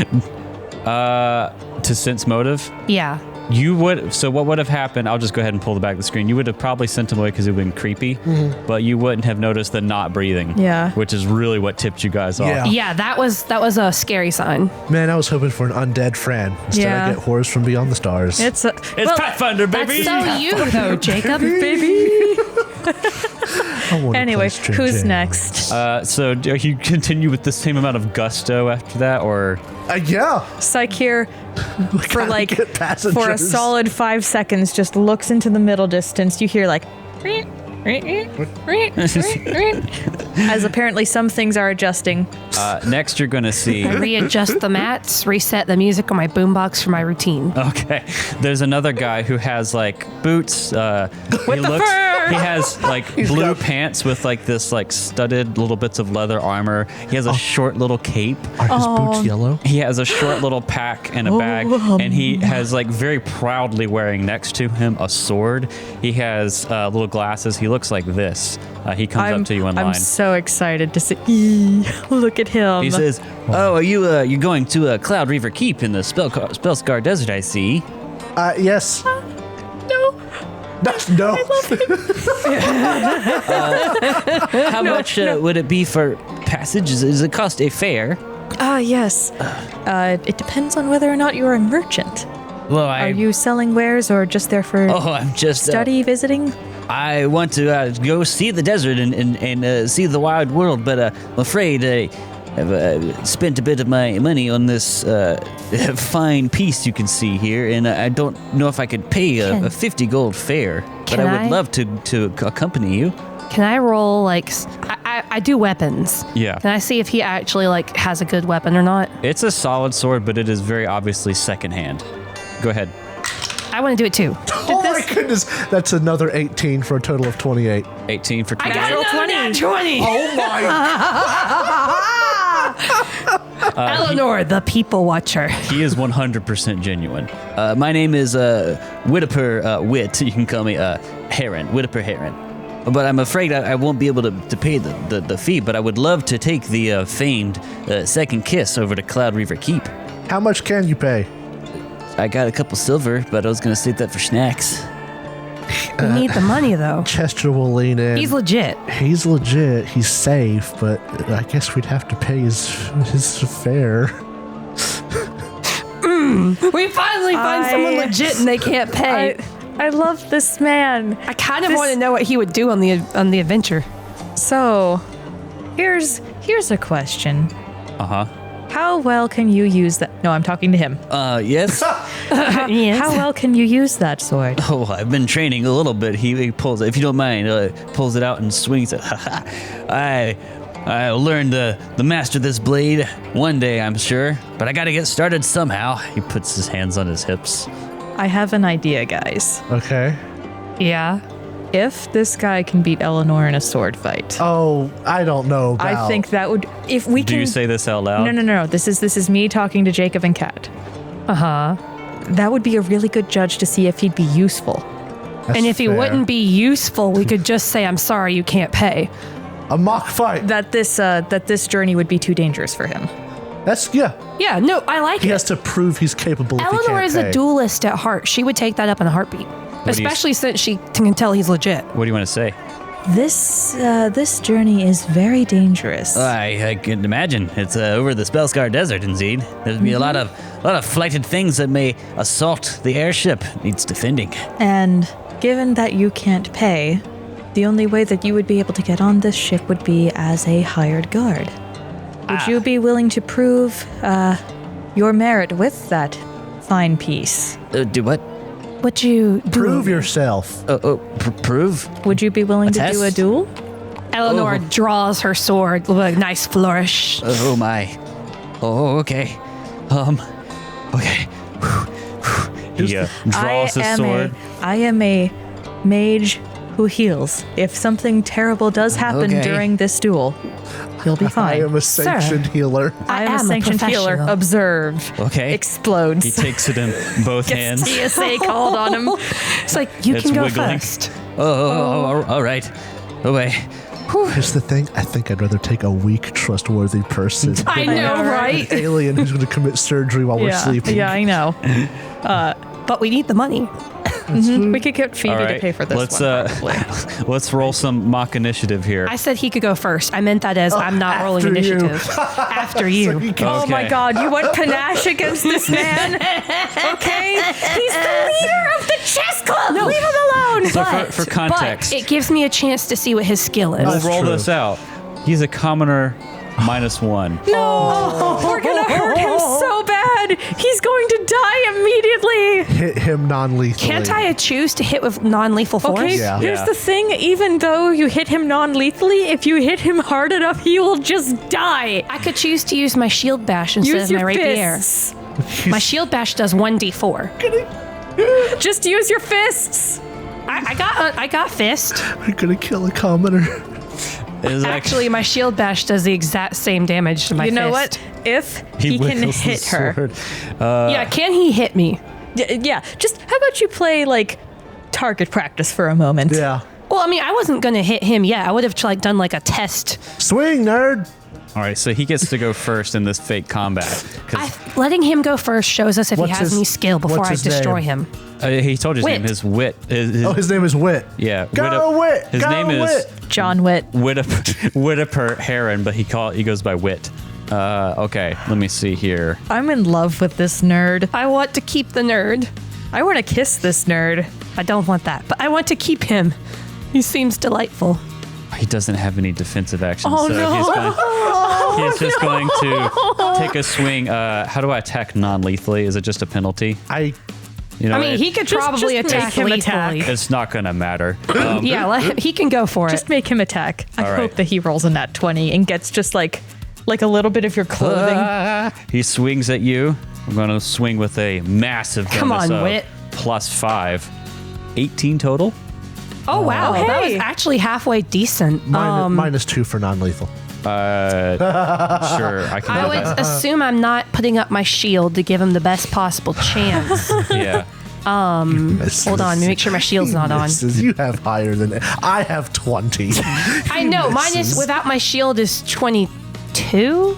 to sense motive, Yeah. You would. So what would have happened? I'll just go ahead and pull the back of the screen. You would have probably sent him away because it would have been creepy, but you wouldn't have noticed the not breathing. Yeah. Which is really what tipped you guys off. Yeah. Yeah, that was a scary sign. Man, I was hoping for an undead friend. Instead, Yeah. I get horrors from beyond the stars. It's Pathfinder, baby. That's so you though, Jacob. I wanna Anyway, play String who's Jam. next? So do you continue with the same amount of gusto after that, or Yeah. Psyche here for Gotta like get passengers. for a solid 5 seconds just looks into the middle distance. You hear like as apparently some things are adjusting. next you're gonna see? I readjust the mats, reset the music on my boombox for my routine. Okay, there's another guy who has like boots. He has like blue pants with like this like studded little bits of leather armor. He has a short little cape. Are his boots yellow? He has a short little pack and a bag, and he has like very proudly wearing next to him a sword. He has little glasses. He looks like this. He comes up to you in line. I'm so excited to see. Look at him. He says, "Oh, are you you going to Cloudreaver Keep in the Spellscar Desert? I see." Yes. No. No. How much would it be for passage? Does it cost a fare? Yes. It depends on whether or not you're a merchant. Well, Are you selling wares or just there for Oh, I'm just study, visiting? I want to go see the desert and see the wide world, but I'm afraid I've spent a bit of my money on this fine piece you can see here, and I don't know if I could pay a 50 gold fare, but Can I would I? love to accompany you. Can I roll like I do weapons? Yeah. Can I see if he actually like has a good weapon or not? It's a solid sword, but it is very obviously secondhand. Go ahead. I want to do it too. Oh my goodness. That's another 18 for a total of 28. 18 for 20. I got another 20. Oh my. Eleanor, the people watcher. He is 100% genuine. My name is Whittaper Wit. You can call me Heron, Whittaper Heron. But I'm afraid I won't be able to pay the fee, but I would love to take the famed second kiss over to Cloudreaver Keep. How much can you pay? I got a couple silver, but I was going to save that for snacks. We need the money though. Chester will lean in. He's legit. He's legit. He's safe, but I guess we'd have to pay his fare. We finally find someone legit and they can't pay. I love this man. I kind of want to know what he would do on the adventure. So, here's a question. Uh-huh. How well can you use that? No, I'm talking to him. Yes? Yes. How well can you use that sword? Oh, I've been training a little bit. He pulls it, if you don't mind, pulls it out and swings it. I learned the master this blade one day, I'm sure, but I gotta get started somehow. He puts his hands on his hips. I have an idea, guys. Okay. Yeah. If this guy can beat Eleanor in a sword fight, Oh, I don't know about. I think that would. If we Do can. you say this out loud? No. This is me talking to Jacob and Kat. Uh-huh. That would be a really good judge to see if he'd be useful. That's And if he fair. wouldn't be useful, we could just say, I'm sorry, you can't pay. A mock fight. That this journey would be too dangerous for him. That's yeah. Yeah, no, I like He it. has to prove he's capable. if he Eleanor can't is pay. a duelist at heart. She would take that up in a heartbeat. do you Especially since she can tell he's legit. What do you want to say? This journey is very dangerous. I can imagine. It's over the Spellscar Desert, indeed. There'd be a lot of flighted things that may assault the airship. Needs defending. And given that you can't pay, the only way that you would be able to get on this ship would be as a hired guard. Would you be willing to prove your merit with that fine piece? Do what? Would you do Prove yourself. Prove? Would you be willing to do a test? duel? Eleanor draws her sword with a nice flourish. Oh my. Oh, okay. Okay. He draws his sword. I am a mage who heals. If something terrible does happen Okay. during this duel, you'll be I fine. am a sanctioned healer. I am a am a sanctioned healer. professional. Observe. Okay. Explodes. He takes it in both hands. TSA called on him. It's like, you It's can go wiggling. first. Oh, all right. Oh, wait. Here's the thing. I think I'd rather take a weak, trustworthy person. I than know, know, right? an alien who's going to commit surgery while we're sleeping. Yeah, I know. but we need the money. We could get Phoebe All right, to pay for this let's, one. Probably. Let's roll some mock initiative here. I said he could go first. I meant that as I'm not rolling after you. initiative. After you. Oh my Okay. God! You want panache against this man? Okay, he's the leader of the chess club. Leave him alone. So for context, But it gives me a chance to see what his skill is. we'll That's roll true. this out. He's a commoner -1. No, we're gonna hurt him so bad. He's going to die immediately. Hit him non-lethally. Can't I choose to hit with non-lethal force? Okay, Yeah. here's Yeah. the thing. Even though you hit him non-lethally, if you hit him hard enough, he will just die. I could choose to use my shield bash instead Use of my your rapier. fists. My shield bash does 1d4. Just use your fists. I got fist. We're gonna kill a commoner. Is Actually, my shield bash does the exact same damage to my You fist. know what? If he can whittles the hit her, sword. Yeah, can he hit me? yeah. Just how about you play like target practice for a moment? Yeah. Well, I mean, I wasn't gonna hit him yet. I would have done like a test. Swing, nerd. All right, so he gets to go first in this fake combat. 'Cause, Letting him go first shows us if What's he has his- any skill before what's I his destroy name? him. he told you his Wit. name. His wit. Oh, his name is Wit. Yeah. Go Wit. His Go name is Wit. John Witt. Whitaper Heron, but he goes by Wit. Okay, let me see here. I'm in love with this nerd. I want to keep the nerd. I want to kiss this nerd. I don't want that, but I want to keep him. He seems delightful. He doesn't have any defensive actions, Oh, so no. he's just going to take a swing. How do I attack non-lethally? Is it just a penalty? You know, I mean, he could probably just attack make him attack. lethally. It's not going to matter. Yeah, he can go for Just it. make him attack. I All right. hope that he rolls in that 20 and gets just like a little bit of your clothing. He swings at you. I'm going to swing with a massive Come bonus on, of Wit. +5. 18 total. Oh, wow. That was hey. actually halfway decent. -2 for non-lethal. Sure, I can I do would that. assume I'm not putting up my shield to give him the best possible chance. Yeah. Hold on, let me make sure my shield's not on. Misses. You have higher than I have 20. I know, mine is misses. without my shield is 22.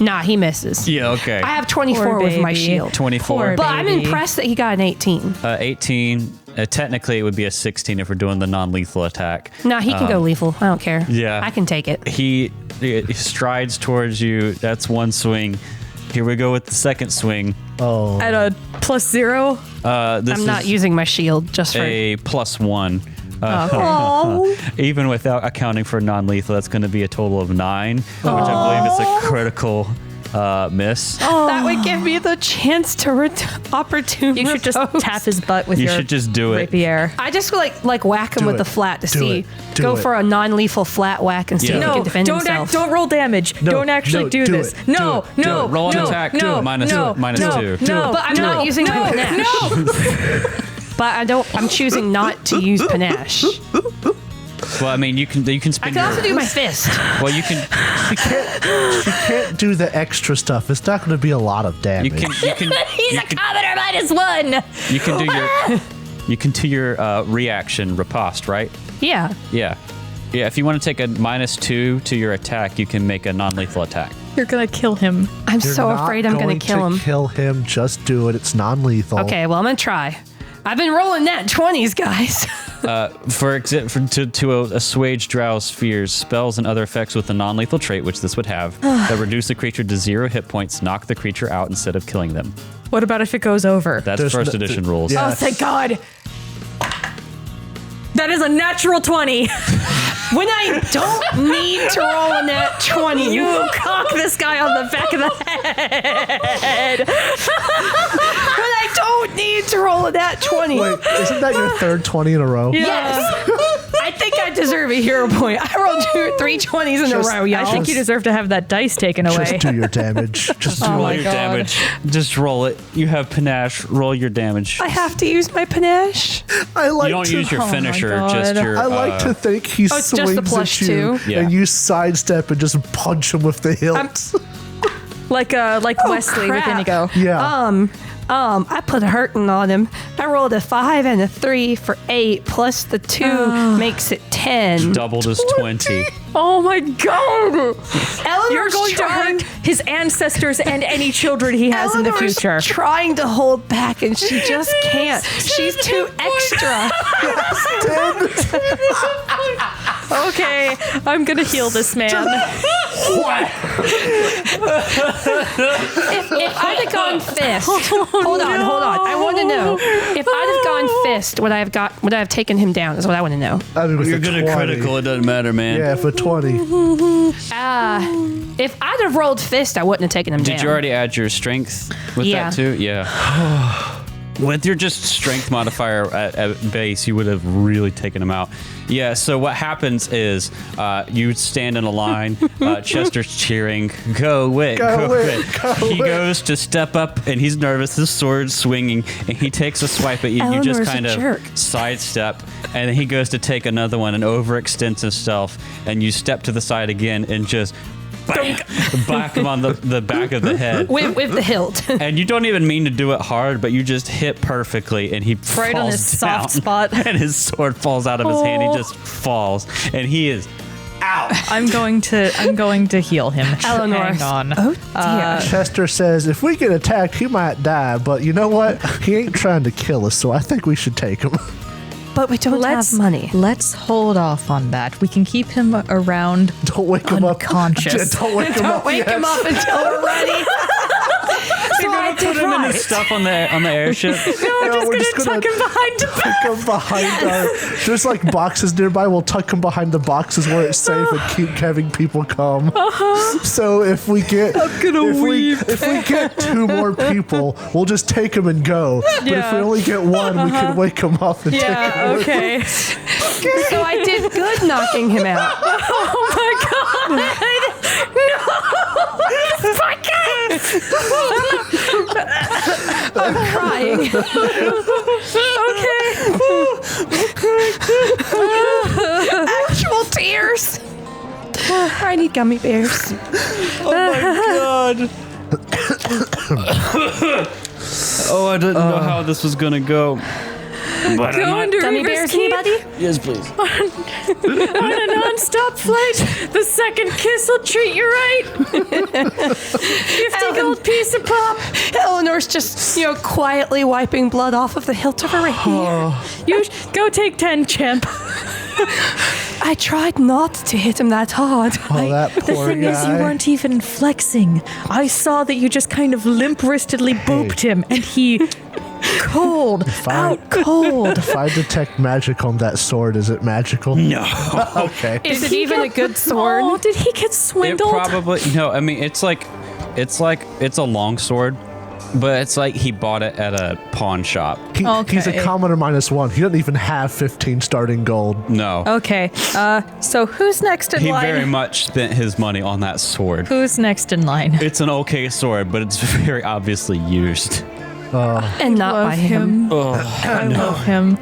Nah, he misses. Yeah, okay. I have 24 Poor with my baby. shield. 24. Poor But I'm baby. impressed that he got an 18. 18. Technically, it would be a 16 if we're doing the non-lethal attack. Nah, he can go lethal. I don't care. yeah. I can take it. He strides towards you. That's one swing. Here we go with the second swing. Oh, At a +0. This I'm not is using my shield just for. a +1. Oh. Even without accounting for non-lethal, that's going to be a total of 9, which I believe is a critical miss. That would give me the chance to opportune. You should just repose. tap his butt with You your should just do it. rapier. I just like whack him Do with it. the flat to Do see. it. Do Go it. for a non-lethal flat whack and see Yeah. if he No, can defend himself. don't roll damage. No, don't actually no, do do this. it. No, Do it. no, Do it. Roll an no, attack. no, Do it. Minus- no, minus no, 2. No, But I'm no, not using my no, panache. no. But I don't. I'm choosing not to use panache. Well, I mean, you can I spin can your. also do my fist. Well, you can. she can't do the extra stuff. It's not going to be a lot of damage. You can. He's a commoner -1. You can do your. You can do your reaction riposte, right? Yeah. Yeah. Yeah. If you want to take a -2 to your attack, you can make a non-lethal attack. You're gonna kill him. I'm You're so not afraid I'm gonna going kill to him. Kill him. Just do it. It's non-lethal. Okay, well I'm gonna try. I've been rolling that 20s, guys. To assuage Drow's fears, spells and other effects with a non-lethal trait, which this would have, that reduce the creature to 0 hit points, knock the creature out instead of killing them. What about if it goes over? That's There's first no- edition rules. yeah. Oh, thank God. That is a natural 20. When I don't need to roll a nat 20, You cock this guy on the back of the head. when I don't need to roll a nat 20. Wait, isn't that your third 20 in a row? Yes. I think I deserve a hero point. I rolled 3 20s in a row, y'all. I think you deserve to have that dice taken away. Just do your damage. Just do Roll my your God. damage. Just roll it. You have panache. Roll your damage. I have to use my panache. I like You don't to, use your Oh my finisher, God. just your. I like to think he Oh, it's just swings a plus at you, 2? Yeah. and you sidestep and just punch him with the hilt. Like Wesley crap. with Inigo. yeah. I put a hurting on him. I rolled a 5 and a 3 for 8, plus the 2 makes it 10. Doubled as 20. Oh my god! Eleanor's You're going to hurt his ancestors and any children he has in the Eleanor's future. trying to hold back, and she just can't. She's too extra. Okay, I'm gonna heal this man. If I'd have gone fist, hold on. I want to know. If I'd have gone fist, would I have taken him down? Is what I want to know. I mean, with You're a good at 20. critical, it doesn't matter, man. Yeah, for 20. If I'd have rolled fist, I wouldn't have taken him down. Did you already add your strength with Yeah. that too? Yeah. With your just strength modifier at base, you would have really taken him out. Yeah, so what happens is you stand in a line, Chester's cheering, go Wit, Go Wit, Wit. go He Wit. goes to step up and he's nervous, his sword's swinging, and he takes a swipe at you. You just Eleanor's a kind of jerk. sidestep, and then he goes to take another one and overextends himself, and you step to the side again and just bam, back him on the back of the head. with the hilt? And you don't even mean to do it hard, but you just hit perfectly, and he Right on falls his down, soft spot. and his sword falls out of his hand. He just falls, and he is out. I'm going to heal him. Eleanor. Hang on. Oh dear. Chester says, if we get attacked, he might die, but you know what? He ain't trying to kill us, so I think we should take him. But we don't have money. Let's hold off on that. We can keep him around. Don't wake him up. Unconscious. Don't wake him up. Wake him up until we're ready. So I did Put him in right. the stuff on the airship. We're just gonna tuck him behind the tuck him behind our. There's like boxes nearby. We'll tuck him behind the boxes where it's safe and keep having people come. So if we get, if we get 2 more people, we'll just take him and go. But if we only get 1, we can wake him up and take him. Yeah, okay. So I did good knocking him out. Oh my god! I'm crying. Actual tears. I need gummy bears. Oh, I didn't know how this was gonna go. But I'm not- Gummy bears, anybody? Yes, please. On a non-stop flight, the second kiss will treat you right. 50 gold piece of pop. Eleanor's just, quietly wiping blood off of the hilt of her rapier. You go take 10, champ. I tried not to hit him that hard. Oh, that The poor thing guy. is, you weren't even flexing. I saw that you just kind of limp-wristedly booped him, and he cold, out cold. If I detect magic on that sword, is it magical? No. Okay. Is it even a good sword? Oh, did he get It swindled? probably no. I mean, it's a long sword, but it's like he bought it at a pawn shop. He's a Okay. commoner -1. He doesn't even have 15 starting gold. No, Okay, so who's next in he line? very much spent his money on that sword. Who's next in line? It's an okay sword, but it's very obviously used. And not by him. I love him.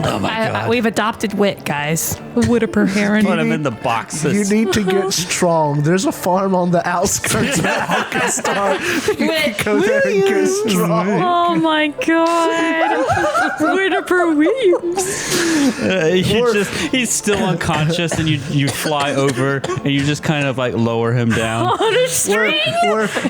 Oh my god! We've adopted Wit, guys. Whitaper Heron. Put him in the boxes. You need to get strong. There's a farm on the outskirts of Alkenstar. Wit. Go there and get strong. Oh my god. Whitaper Williams. He's still unconscious, and you fly over, and you just kind of like lower him down. On a string.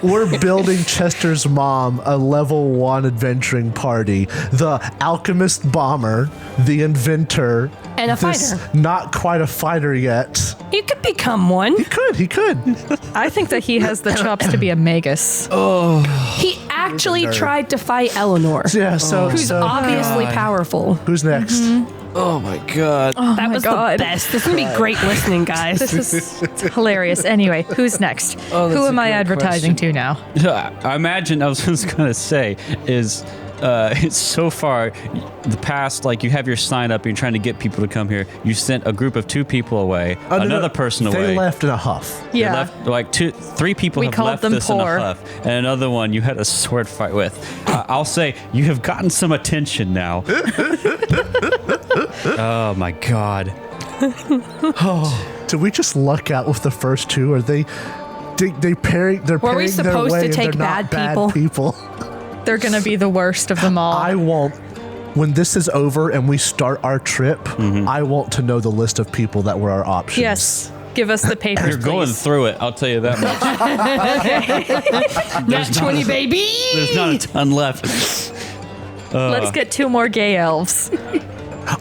We're building Chester's mom a level 1 adventuring party. The alchemist bomber, the inventor, And a this fighter. not quite a fighter yet. You could become one. He could. I think that he has the chops to be a magus. He actually tried to fight Eleanor, Yeah, who's obviously powerful. who's next? Oh my god! That was God. the best. This is gonna be great listening, guys. This is hilarious. Anyway, who's next? Who am I advertising to now? I imagine I was just gonna say is. It's so far the past, like you have your sign up, you're trying to get people to come here. You sent a group of 2 people away, another person away. They left in a huff. They Yeah. left, like 3 people We have called left them this in poor. a huff, and another one you had a sword fight with. I'll say you have gotten some attention now. Oh my god! Did we just luck out with the first 2? Are they? They're Were we pairing their supposed way to and take they're not bad people? people. They're gonna be the worst of them all. I want, when this is over and we start our trip, I want to know the list of people that were our options. Yes. Give us the papers, You're going please. through it. I'll tell you that much. Nat 20, baby. There's not a ton left. Let's get 2 more gay elves.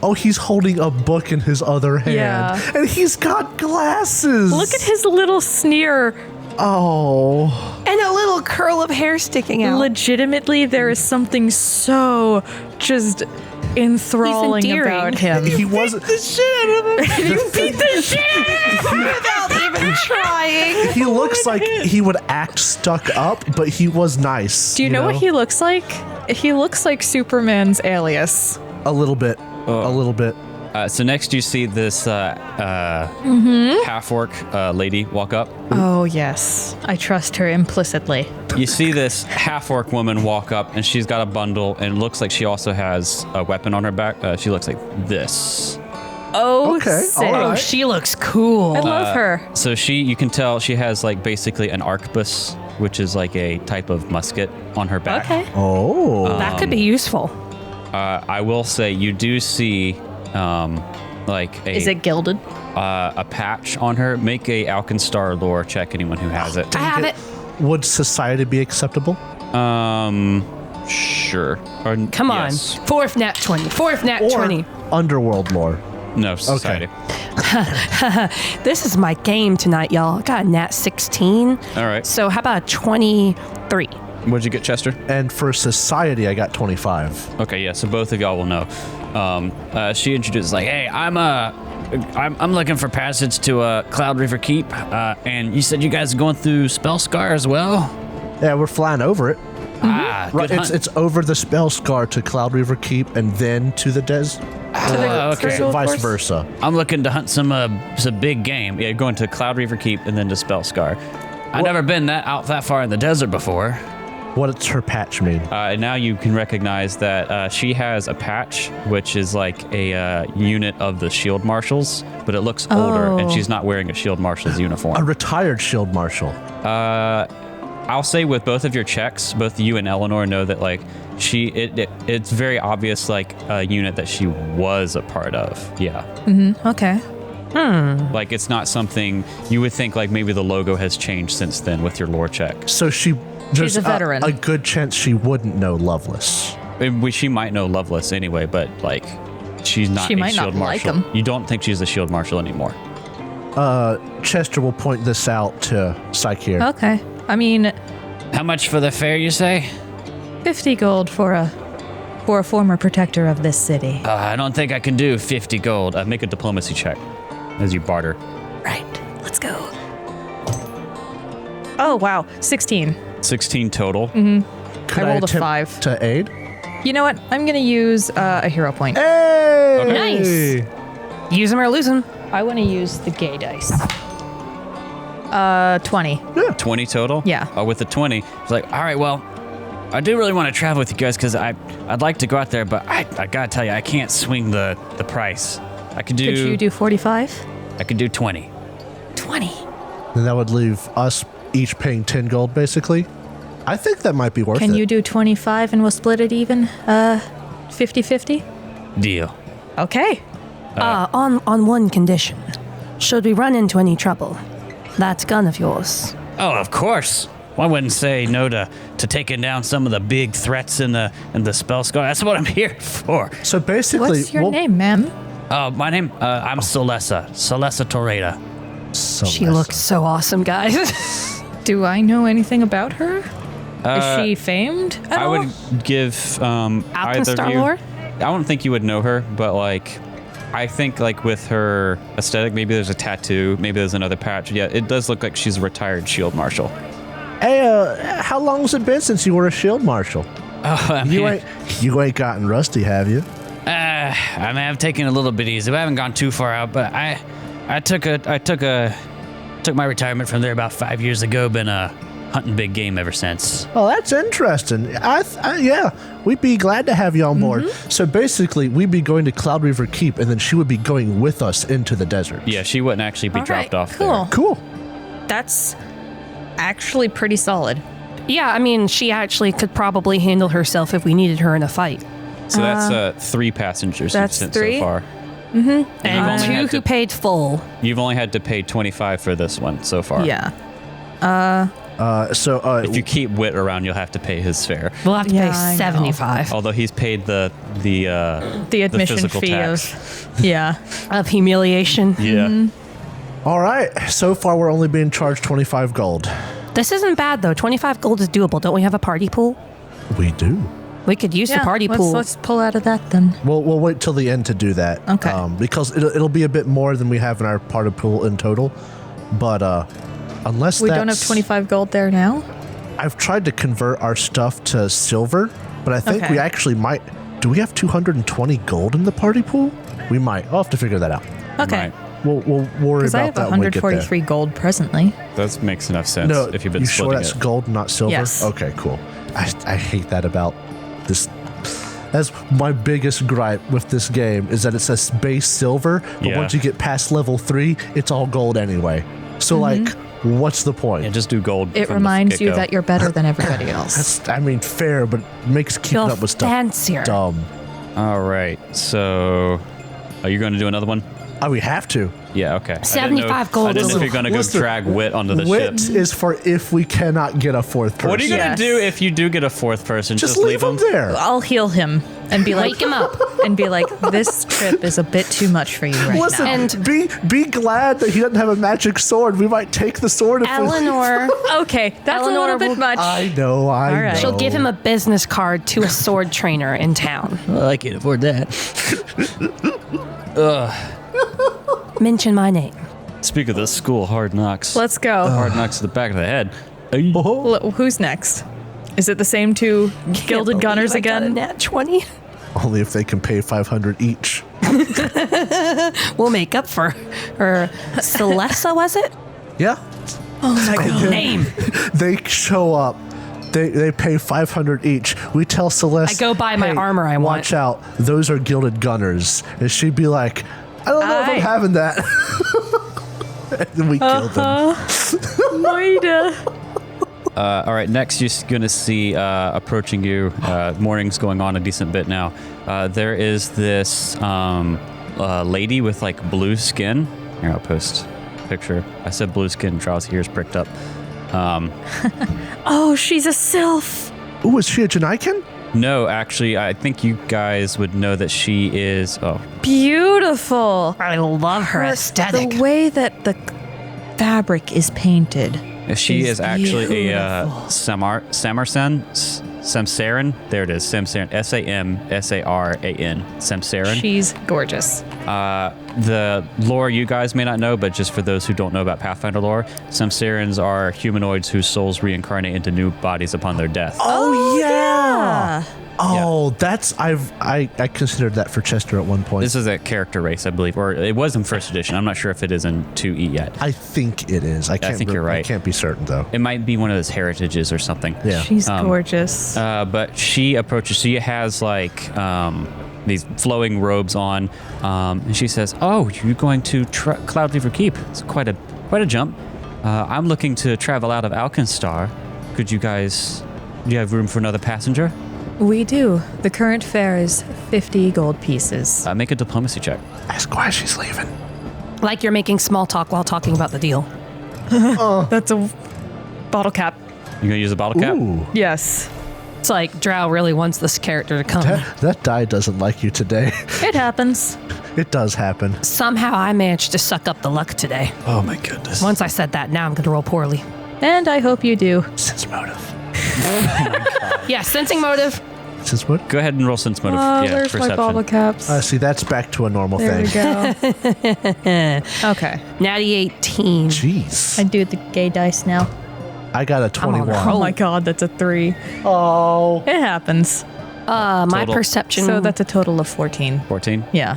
Oh, he's holding a book in his other hand. Yeah. And he's got glasses. Look at his little sneer. Oh. And a little curl of hair sticking out. Legitimately, there is something so just enthralling He's endearing. about him. He wasn't. You beat the shit out of him without even trying. He looks like he would act stuck up, but he was nice. Do you know what he looks like? He looks like Superman's alias. A little bit. A little bit. So next you see this half-orc lady walk up. Oh, yes. I trust her implicitly. You see this half-orc woman walk up, and she's got a bundle, and it looks like she also has a weapon on her back. She looks like this. Oh, Okay, sick. all Oh, right. she looks cool. I love her. So you can tell she has like basically an arquebus, which is like a type of musket on her back. Okay. Oh. That could be useful. I will say you do see like Is it gilded? a patch on her. Make a Alkenstar lore check, anyone who has it. I have it. Would society be acceptable? Sure. Or, Come on. yes. Fourth nat 20. Fourth nat Or 20. underworld lore? No, society. This is my game tonight, y'all. I got a nat 16. All right. So how about a 23? What'd you get, Chester? And for society, I got 25. Okay, yeah. So both of y'all will know. She introduces like, "Hey, I'm looking for passage to Cloudreaver Keep, and you said you guys are going through spellscar as well." Yeah, we're flying over it. Ah, Right, good hunt. it's over the spellscar to Cloudreaver Keep and then to the des. okay. So vice versa. I'm looking to hunt some big game. Yeah, going to Cloudreaver Keep and then to Spellscar. I've never been that far in the desert before. What does her patch mean? And now you can recognize that she has a patch, which is like a unit of the shield marshals, but it looks older, and she's not wearing a shield marshal's A uniform. retired shield marshal. I'll say with both of your checks, both you and Eleanor know that like it's very obvious like a unit that she was a part of. Yeah. Okay. Like it's not something you would think like maybe the logo has changed since then with your lore check. So there's a veteran. A good chance she wouldn't know Loveless. She might know Lovelace anyway, but like she's not She a might not shield like marshal. him. You don't think she's a shield marshal anymore. Chester will point this out to Psyche. Okay. I mean, How much for the fare, you say? 50 gold for a former protector of this city. I don't think I can do 50 gold. Make a diplomacy check as you barter. Right. Let's go. Oh, wow. 16. 16 total. Could I rolled a attempt 5. to aid. You know what? I'm going to use a hero point. Hey! Nice. Use them or lose them. I want to use the gay dice. 20. 20 total? Yeah. With the 20, it's like, all right, well, I do really want to travel with you guys because I'd like to go out there, but I gotta tell you, I can't swing the price. I could Could you do 45? I could do 20. 20. Then that would leave us each paying 10 gold, basically. I think that might be worth it. Can you do 25 and we'll split it even? 50-50? Deal. Okay. On one condition. Should we run into any trouble, that gun of yours. Oh, of course. I wouldn't say no to taking down some of the big threats in the spellscar. That's what I'm here for. So basically, What's your name, ma'am? My name, I'm Celessa Torreda. She looks so awesome, guys. Do I know anything about her? Is she famed at I all? would give either Alkenstar of you. lore? I don't think you would know her, but like, I think like with her aesthetic, maybe there's a tattoo, maybe there's another patch. Yeah, it does look like she's a retired shield marshal. Hey, how long has it been since you were a shield marshal? I You ain't gotten rusty, have you? I mean, I've taken a little bit easy. I haven't gone too far out, but I took my retirement from there about 5 years ago. Been hunting big game ever since. Oh, that's interesting. Yeah, we'd be glad to have you on board. So basically, we'd be going to Cloudreaver Keep, and then she would be going with us into the desert. Yeah, she wouldn't actually be All dropped right, off cool. there. Cool. That's actually pretty solid. Yeah, I mean, she actually could probably handle herself if we needed her in a fight. So that's 3 passengers you've that's sent 3? so far. And only 2 had who to- paid full. You've only had to pay 25 for this one so far. Yeah. If you keep Wit around, you'll have to pay his fare. We'll have to Yeah, pay I know. 75 Although he's paid the The admission physical fee tax. of yeah. of humiliation. Yeah. All right. So far, we're only being charged 25 gold. This isn't bad, though. 25 gold is doable. Don't we have a party pool? We do. We could use the party pool. Let's pull out of that then. We'll wait till the end to do that. Okay. Because it'll be a bit more than we have in our party pool in total. But unless We don't have 25 gold there now. I've tried to convert our stuff to silver, but I think Okay. we actually might. Do we have 220 gold in the party pool? We might. I'll have to figure that out. Okay. Right. We'll worry Because I about have that when we get there. 143 gold presently. That makes enough sense No, if you've been you sure splitting that's it. gold, not silver? Yes. Okay, cool. I hate that about this. That's my biggest gripe with this game is that it says base silver, but Yeah. once you get past level 3, it's all gold anyway. So like, what's the point? Yeah, just do gold. It from the reminds you get-go. that you're better than everybody else. That's, I mean, fair, but it makes keeping Feel up with stuff fancier. dumb. All right. So, are you going to do another one? Oh, we have to. Yeah. Okay. 75 gold. I didn't know if you're going to go Listen, drag Wit onto the Wit ship. is for if we cannot get a 4th person. What are you going to Yes. do if you do get a 4th person? Just leave him there. I'll heal him and be like, Wake him up. and be like, this trip is a bit too much for you right Listen, now. And- be glad that he doesn't have a magic sword. We might take the sword if we Eleanor, Okay, that's Eleanor a little bit will- much. I know. All right. know. she'll give him a business card to a sword trainer in town. I can't afford that. Mention my name. Speak of the school, Hard Knocks. Let's go. Hard Knocks to the back of the head. Who's next? Is it the same 2 gilded gunners I got a again? nat 20. Only if they can pay 500 each. We'll make up for her. Celessa, was it? Yeah. Name. They show up. They pay 500 each. We tell Celeste. I go buy my "Hey, armor I want." Watch out. Those are gilded gunners. And she'd be like, I don't know if Aye. I'm having that. And then we kill them. All right, next you're going to see approaching you. Morning's going on a decent bit now. There is this lady with like blue skin. Here, I'll post a picture. I said blue skin, Charles' ears pricked up. Oh, she's a sylph. Ooh, is she a Janaikan? No, actually, I think you guys would know that she is. Oh, Beautiful. I love her aesthetic. The way that the fabric is painted. she Is is actually a beautiful. Samsaran. There it is, Samsaran. Samsaran. Samsaran. She's gorgeous. The lore you guys may not know, but just for those who don't know about Pathfinder lore, Samsarans are humanoids whose souls reincarnate into new bodies upon their death. Oh, yeah. Yeah. Oh, that's I considered that for Chester at one point. This is a character race, I believe, or it was in first edition. I'm not sure if it is in 2E yet. I think it is. I can't. think you're right. I can't be certain though. It might be one of those heritages or something. Yeah. She's gorgeous. But she approaches. She has like these flowing robes on, and she says, "Oh, you're going to Cloudreaver Keep? It's quite a jump. I'm looking to travel out of Alkenstar. Could you guys? Do you have room for another passenger? We do. The current fare is 50 gold pieces. Make a diplomacy check. Ask why she's leaving. Like you're making small talk while talking about the deal. That's a bottle cap. You gonna use a bottle cap? Ooh, Yes. It's like Drow really wants this character to come. that die doesn't like you today. It happens. It does happen. Somehow I managed to suck up the luck today. Oh my goodness. Once I said that, now I'm going to roll poorly. And I hope you do. Sense motive. Yeah, sensing motive. Sense motive. Go ahead and roll sense motive. Oh, yeah, there's perception. my bottle caps. See, that's back to a normal There thing. we go. Okay. Natty 18. Jeez. I do the gay dice now. I got a I'm on 21. a roll. Oh my god, that's a 3. Oh. It happens. My Total. perception. So that's a total of 14. 14, Yeah.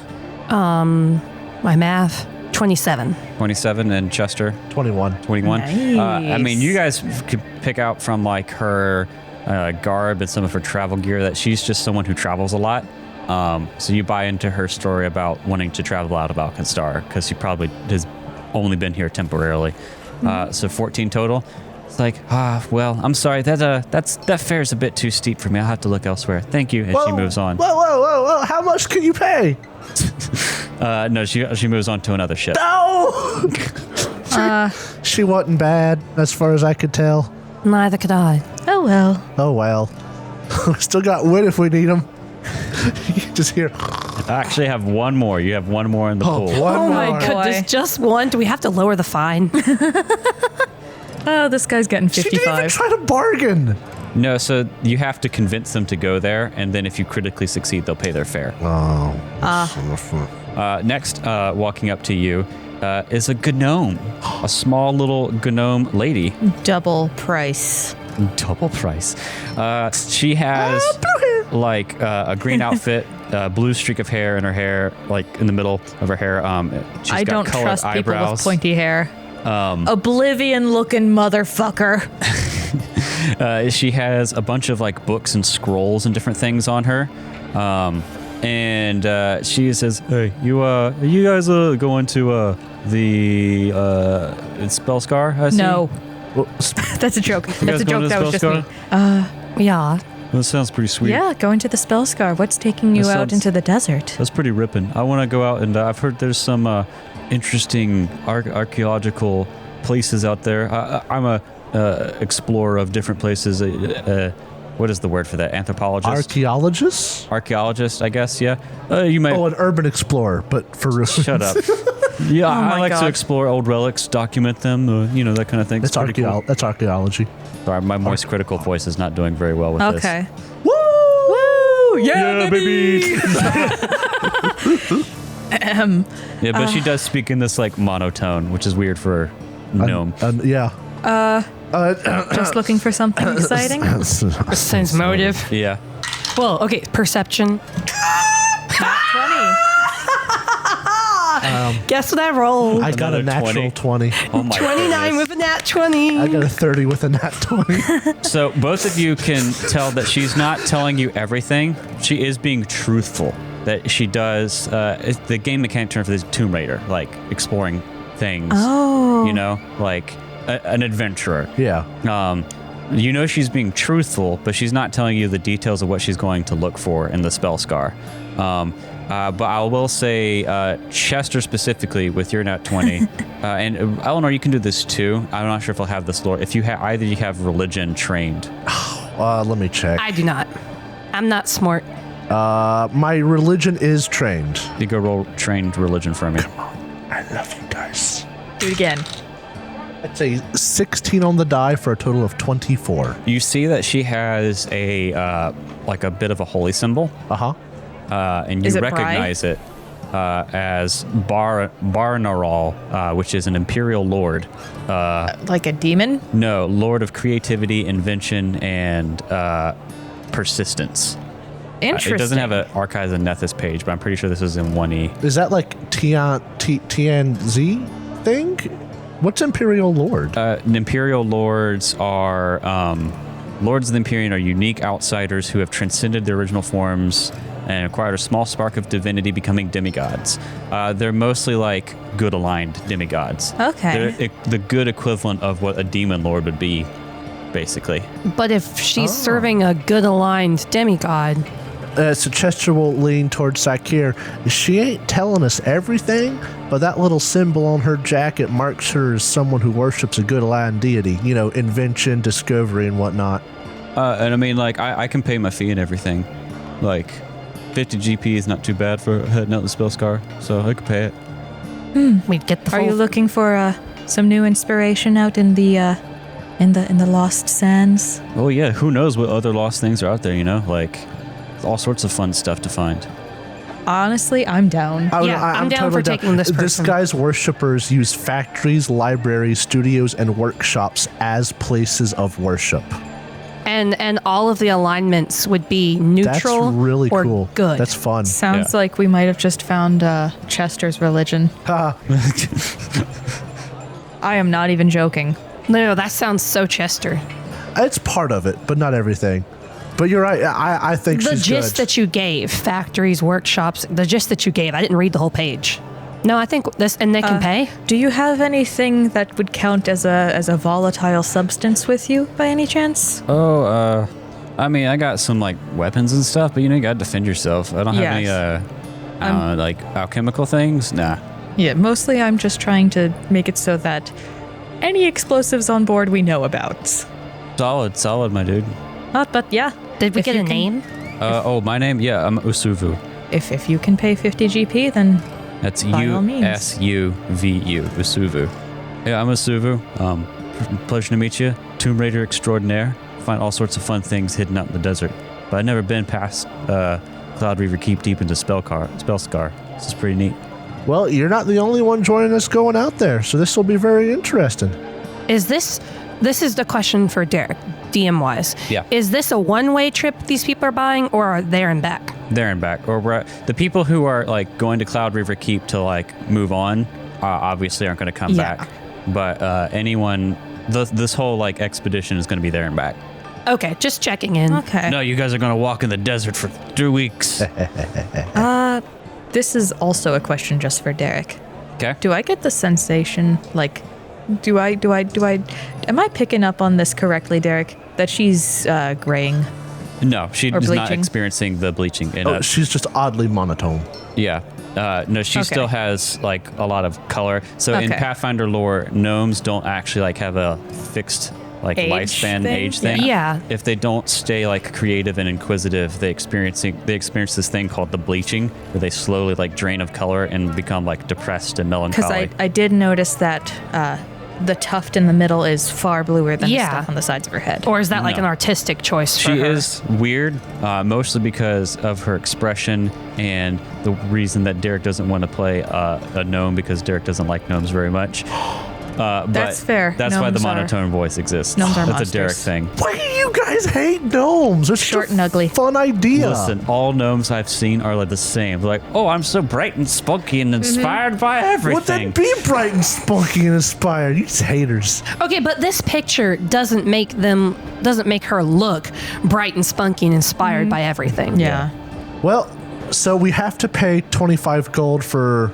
my math. 27. 27, and Chester 21. 21. I mean, Nice. you guys could pick out from like her garb and some of her travel gear that she's just someone who travels a lot. So you buy into her story about wanting to travel out of Alkenstar because she probably has only been here temporarily. So 14 total. It's like, well, I'm sorry. That fare's a bit too steep for me. I'll have to look elsewhere. Thank you. And she moves on. Whoa. How much can you pay? No, she moves on to another ship. No! She wasn't bad, as far as I could tell. Neither could I. Oh well. Oh, well. We still got wood if we need them. You just hear... I actually have one more. You have one more in the pool. One Oh my more. goodness, just one? Do we have to lower the fine? Oh, this guy's getting She didn't even 55. try to bargain. No, so you have to convince them to go there, and then if you critically succeed, they'll pay their fare. Next, walking up to you is a gnome, a small little gnome lady. Double price. Double price. She has like a green outfit, a blue streak of hair in her hair, like in the middle of her hair. She's I got don't colored trust people eyebrows. with pointy hair. Oblivion-looking motherfucker. She has a bunch of like books and scrolls and different things on her. And she says, "Hey, you guys going to the spellscar? I see." No. That's a joke. You That's guys a going joke. to the That was just me. spellscar? Yeah. That sounds pretty sweet. Yeah, going to the spellscar. What's taking you That out sounds- into the desert? That's pretty ripping. I want to go out and I've heard there's some interesting archaeological places out there. I'm a explorer of different places. What is the word for that? Anthropologist? Archaeologists? Archaeologist, I guess. Yeah. You might. Oh, an urban explorer, but for real. Shut up. Yeah, I my like to God. explore old relics, document them, that kind of thing. That's pretty cool. That's archaeology. Sorry, my moist critical voice is not doing very well with this. Okay. Woo! Woo! Yeah, baby. Yeah, but she does speak in this like monotone, which is weird for a gnome. Yeah. Just looking for something exciting. Sense motive. Yeah. Well, okay, perception. 20. Guess what I rolled? I got a Another natural 20. Oh my 29 goodness. with a nat 20. I got a 30 with a nat 20. So both of you can tell that she's not telling you everything. She is being truthful. That she does. The game mechanic term for this Tomb Raider, like exploring things. Oh. Like an adventurer. Yeah. She's being truthful, but she's not telling you the details of what she's going to look for in the spellscar. But I will say, Chester specifically, with your nat 20, and Eleanor, you can do this too. I'm not sure if I'll have this lore. If you either you have religion trained. Let me check. I do not. I'm not smart. My religion is trained. You go roll trained religion for me. I love you guys. Do it again. I'd say 16 on the die for a total of 24. You see that she has a like a bit of a holy symbol. Uh-huh. And you Is it recognize it as Barnaral, which is an imperial lord. Like a demon? No, lord of creativity, invention, and persistence. Interesting. It doesn't have an Archives and Nethys page, but I'm pretty sure this is in 1E. Is that like TNZ thing? What's Imperial Lord? Imperial lords are lords of the Imperium are unique outsiders who have transcended their original forms and acquired a small spark of divinity, becoming demigods. They're mostly like good aligned demigods. Okay. They're the good equivalent of what a demon lord would be, basically. But if she's serving a good aligned demigod, So Chester will lean towards Sakir. She ain't telling us everything, but that little symbol on her jacket marks her as someone who worships a good aligned deity. Invention, discovery, and whatnot. And I mean, like, I can pay my fee and everything. Like, 50 GP is not too bad for heading out the spellscar, so I could pay it. we'd get the Are full you looking for some new inspiration out in the lost sands? Oh yeah, who knows what other lost things are out there? Like, all sorts of fun stuff to find. Honestly, I'm down. I'm down for taking this person. This guy's worshippers use factories, libraries, studios, and workshops as places of worship. And all of the alignments would be neutral That's really or cool. good. That's fun. Sounds Yeah. like we might have just found Chester's religion. I am not even joking. No, that sounds so Chester. It's part of it, but not everything. But you're right. I think The she's gist good. that you gave, factories, workshops, the gist that you gave, I didn't read the whole page. No, I think this, and they can pay. Do you have anything that would count as a volatile substance with you by any chance? Oh, I mean, I got some like weapons and stuff, but you gotta defend yourself. I don't have any like alchemical things. Nah. Yeah, mostly I'm just trying to make it so that any explosives on board we know about. Solid, my dude. But yeah. Did we if get you a can- name? My name? Yeah, I'm Usuvu. If you can pay 50 GP, then That's by all means. Usuvu. Usuvu. Yeah, I'm Usuvu. Pleasure to meet you. Tomb Raider extraordinaire. Find all sorts of fun things hidden out in the desert. But I've never been past Cloudreaver Keep deep into Spellscar. This is pretty neat. Well, you're not the only one joining us going out there, so this will be very interesting. Is this is the question for Derek, DM wise. Yeah. Is this a one-way trip these people are buying, or are there and back? There and back. Or the people who are like going to Cloudreaver Keep to like move on, obviously aren't going to come Yeah. back. But anyone, this whole like expedition is going to be there and back. Okay, just checking in. Okay. No, you guys are going to walk in the desert for 3 weeks. This is also a question just for Derek. Okay. Do I get the sensation, like, am I picking up on this correctly, Derek? That she's graying? No, she's not bleaching? experiencing the bleaching. She's just oddly monotone. Yeah. No, she Okay. still has like a lot of color. So in Okay. Pathfinder lore, gnomes don't actually like have a fixed like Age lifespan thing? age thing. Yeah. If they don't stay like creative and inquisitive, they experience this thing called the bleaching, where they slowly like drain of color and become like depressed and Because melancholy. I did notice that the tuft in the middle is far bluer than the Yeah. stuff on the sides of her head. Or is that like No. an artistic choice for She her? is weird, mostly because of her expression and the reason that Derek doesn't want to play a gnome, because Derek doesn't like gnomes very much. But That's fair. That's why the Gnomes are- monotone voice exists. Gnomes are That's a Derek monsters. thing. Why do you guys hate gnomes? It's Short just and ugly. Fun idea. Listen, all gnomes I've seen are like the same. They're like, oh, I'm so bright and spunky and inspired by Would that everything. be bright and spunky and inspired? You just haters. Okay, but this picture doesn't make her look bright and spunky and inspired by everything. Yeah. Well, so we have to pay 25 gold for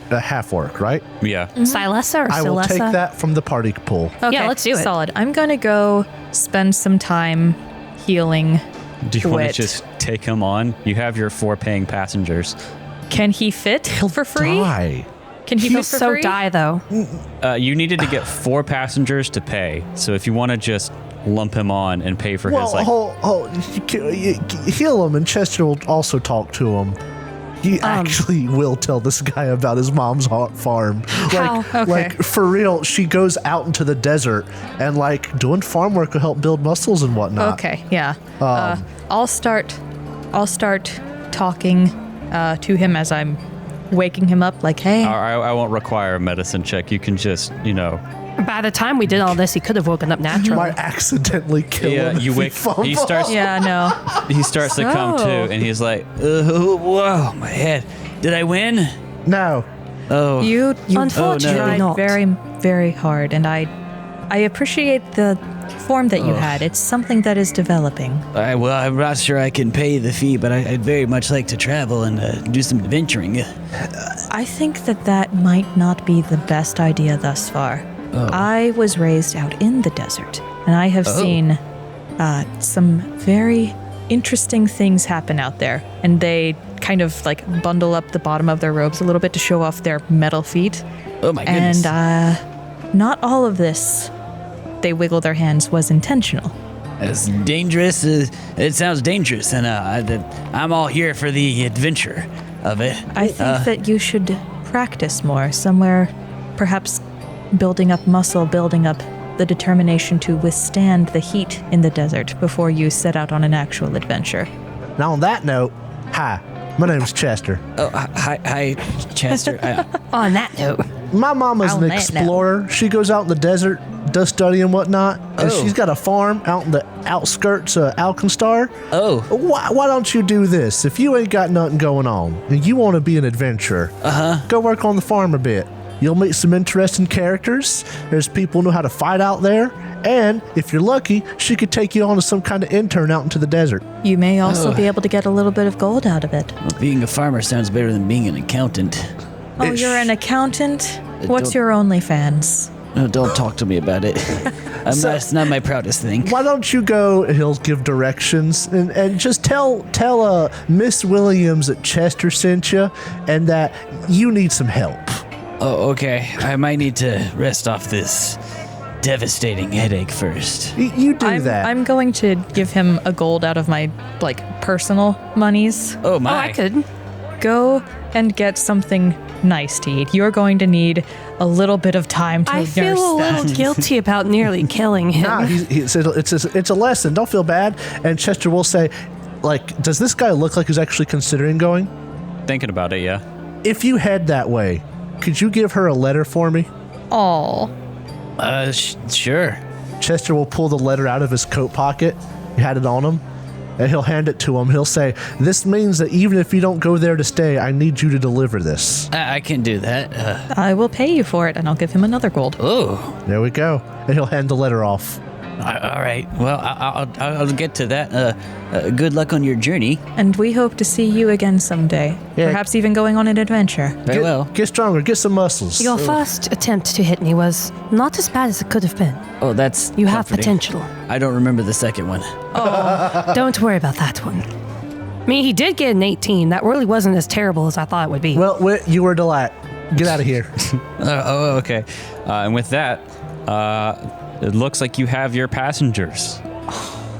the half orc, right? Yeah. Silessa or I will Silessa? take that from the party pool. Okay, Yeah, let's do it. Solid. I'm gonna go spend some time healing. Do you want Wit. to just take him on? You have your 4 paying passengers. Can he fit for free? Die. Can he He'll fit for so free? die though. You needed to get 4 passengers to pay. So if you want to just lump him on and pay for Well, his like, you heal him, and Chester will also talk to him. He actually will tell this guy about his mom's farm. How? Okay. Like for real, she goes out into the desert and like doing farm work will help build muscles and whatnot. Okay, yeah. I'll start talking to him as I'm waking him up. Like, hey, I won't require a medicine check. You can just, By the time we did all this, he could have woken up naturally. Might accidentally kill him. if you he wake. fumbles. He starts. yeah, no. He starts to come to, So- and he's like, "Whoa, my head! Did I win? No. Oh, You Unfortunately tried not. very, very hard, and I appreciate the form that you had. It's something that is developing. Well, I'm not sure I can pay the fee, but I'd very much like to travel and do some adventuring. I think that might not be the best idea thus far. I was raised out in the desert, and I have seen some very interesting things happen out there. And they kind of like bundle up the bottom of their robes a little bit to show off their metal feet. Oh my goodness. And not all of this, they wiggle their hands, was intentional. As dangerous as it sounds dangerous, and I'm all here for the adventure of it. I think that you should practice more somewhere, perhaps building up muscle, building up the determination to withstand the heat in the desert before you set out on an actual adventure. Now on that note, hi, my name's Chester. Oh, hi, Chester. On that note, My mama's On an that explorer. She goes out in the desert, does study and whatnot, and Oh. she's got a farm out in the outskirts of Alkenstar. Oh, Why don't you do this? If you ain't got nothing going on and you want to be an adventurer, go work on the farm a bit. You'll meet some interesting characters. There's people who know how to fight out there. And if you're lucky, she could take you on as some kind of intern out into the desert. You may also be able to get a little bit of gold out of it. well, being a farmer sounds better than being an accountant. Oh, you're an accountant? What's don't- your OnlyFans? No, don't talk to me about it. It's not my proudest thing. Why don't you go? He'll give directions and just tell Miss Williams at Chester sent you, and that you need some help. Oh, okay. I might need to rest off this devastating headache first. You do that. I'm going to give him a gold out of my personal monies. Oh Oh, my! I could. Go and get something nice to eat. You're going to need a little bit of time to I nurse feel a that. little guilty about nearly killing him. Nah, it's a lesson. Don't feel bad. And Chester will say, like, does this guy look like he's actually considering going? Thinking about it, yeah. If you head that way, could you give her a letter for me? Aw. Sure. Chester will pull the letter out of his coat pocket. He had it on him. And he'll hand it to him. He'll say, this means that even if you don't go there to stay, I need you to deliver this. I can do that. I will pay you for it, and I'll give him another gold. Oh. There we go. And he'll hand the letter off. All right. Well, I'll get to that. Good luck on your journey. And we hope to see you again someday. Yeah. Perhaps even going on an adventure. Very well. Get stronger. Get some muscles. Your first attempt to hit me was not as bad as it could have been. Oh, that's You have comforting. potential. I don't remember the second one. Don't worry about that one. I mean, he did get an 18. That really wasn't as terrible as I thought it would be. Well, Whit, you were a delight. Get out of here. Okay. And with that, it looks like you have your passengers.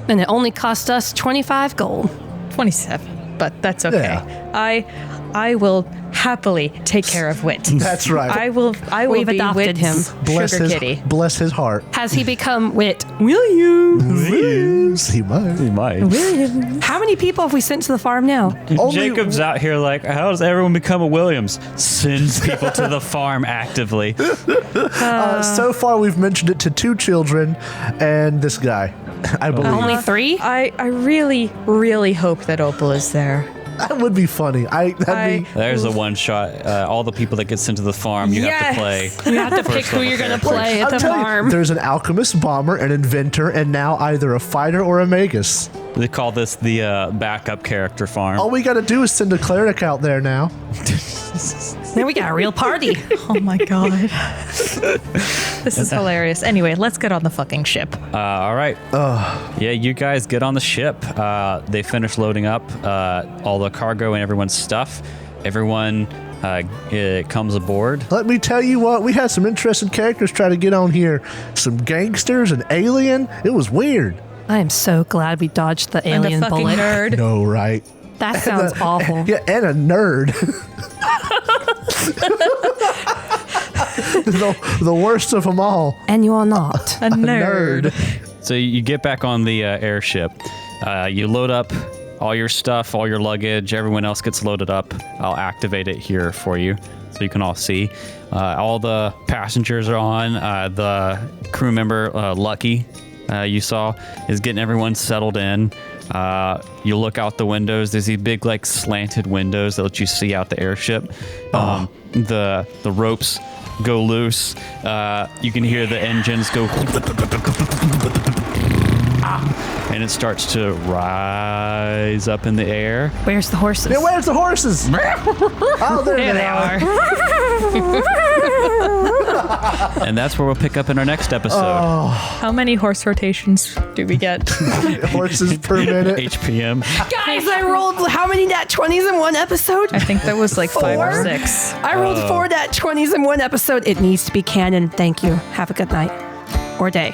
And it only cost us 25 gold. 27, but that's okay. Yeah. I will happily take care of Wit. That's right. I will We've be adopted Wit's him. sugar kitty. Bless his heart. Has he become Wit? Williams. He might. You might. How many people have we sent to the farm now? Only- Jacob's out here like, how does everyone become a Williams? Sends people to the farm actively. So far, we've mentioned it to 2 children and this guy, I believe. Only 3? I really, really hope that Opal is there. That would be funny. That'd be. There's a one shot. All the people that get sent to the farm, you have to play. You have to pick who you're going to play at I'll the tell you, farm. there's an alchemist, bomber, an inventor, and now either a fighter or a magus. They call this the backup character farm. All we got to do is send a cleric out there now. Then we got a real party. Oh my god. This is hilarious. Anyway, let's get on the fucking ship. All right. Yeah, you guys get on the ship. They finish loading up all the cargo and everyone's stuff. Everyone comes aboard. Let me tell you what, we had some interesting characters try to get on here. Some gangsters, an alien. It was weird. I am so glad we dodged the And a alien fucking bullet. nerd. No, right? That sounds awful. Yeah, and a nerd. the worst of them all. And you are not. A nerd. So you get back on the airship. You load up all your stuff, all your luggage. Everyone else gets loaded up. I'll activate it here for you so you can all see. All the passengers are on. The crew member, Lucky, you saw, is getting everyone settled in. You look out the windows. There's these big, like, slanted windows that let you see out the airship. The ropes go loose. You can hear the engines go, and it starts to rise up in the air. Where's the horses? Yeah, where's the horses? Oh, there There they are. And that's where we'll pick up in our next episode. How many horse rotations do we get? Horses per minute. HPM. Guys, I rolled how many nat 20s in one episode? I think that was like 5 or 4? 6. I rolled 4 nat 20s in one episode. It needs to be canon. Thank you. Have a good night. Or day.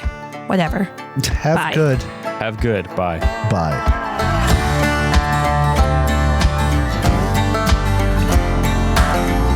Whatever. Have Bye. good. Have good. Bye. Bye.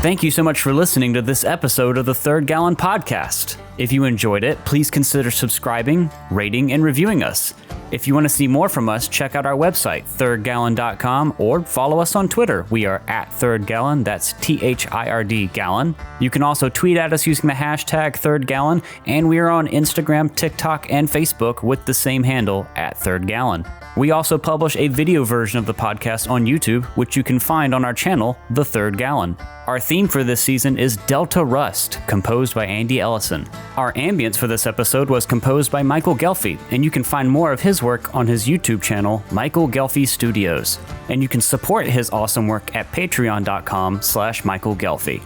Thank you so much for listening to this episode of the Third Gallon Podcast. If you enjoyed it, please consider subscribing, rating, and reviewing us. If you want to see more from us, check out our website, thirdgallon.com, or follow us on Twitter. We are at Third Gallon, that's THIRD Gallon. You can also tweet at us using the hashtag Third Gallon, and we are on Instagram, TikTok, and Facebook with the same handle, at Third Gallon. We also publish a video version of the podcast on YouTube, which you can find on our channel, The Third Gallon. Our theme for this season is Delta Rust, composed by Andy Ellison. Our ambience for this episode was composed by Michael Ghelfi, and you can find more of his work on his YouTube channel, Michael Ghelfi Studios. And you can support his awesome work at patreon.com/Michael Ghelfi.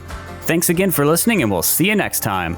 Thanks again for listening, and we'll see you next time.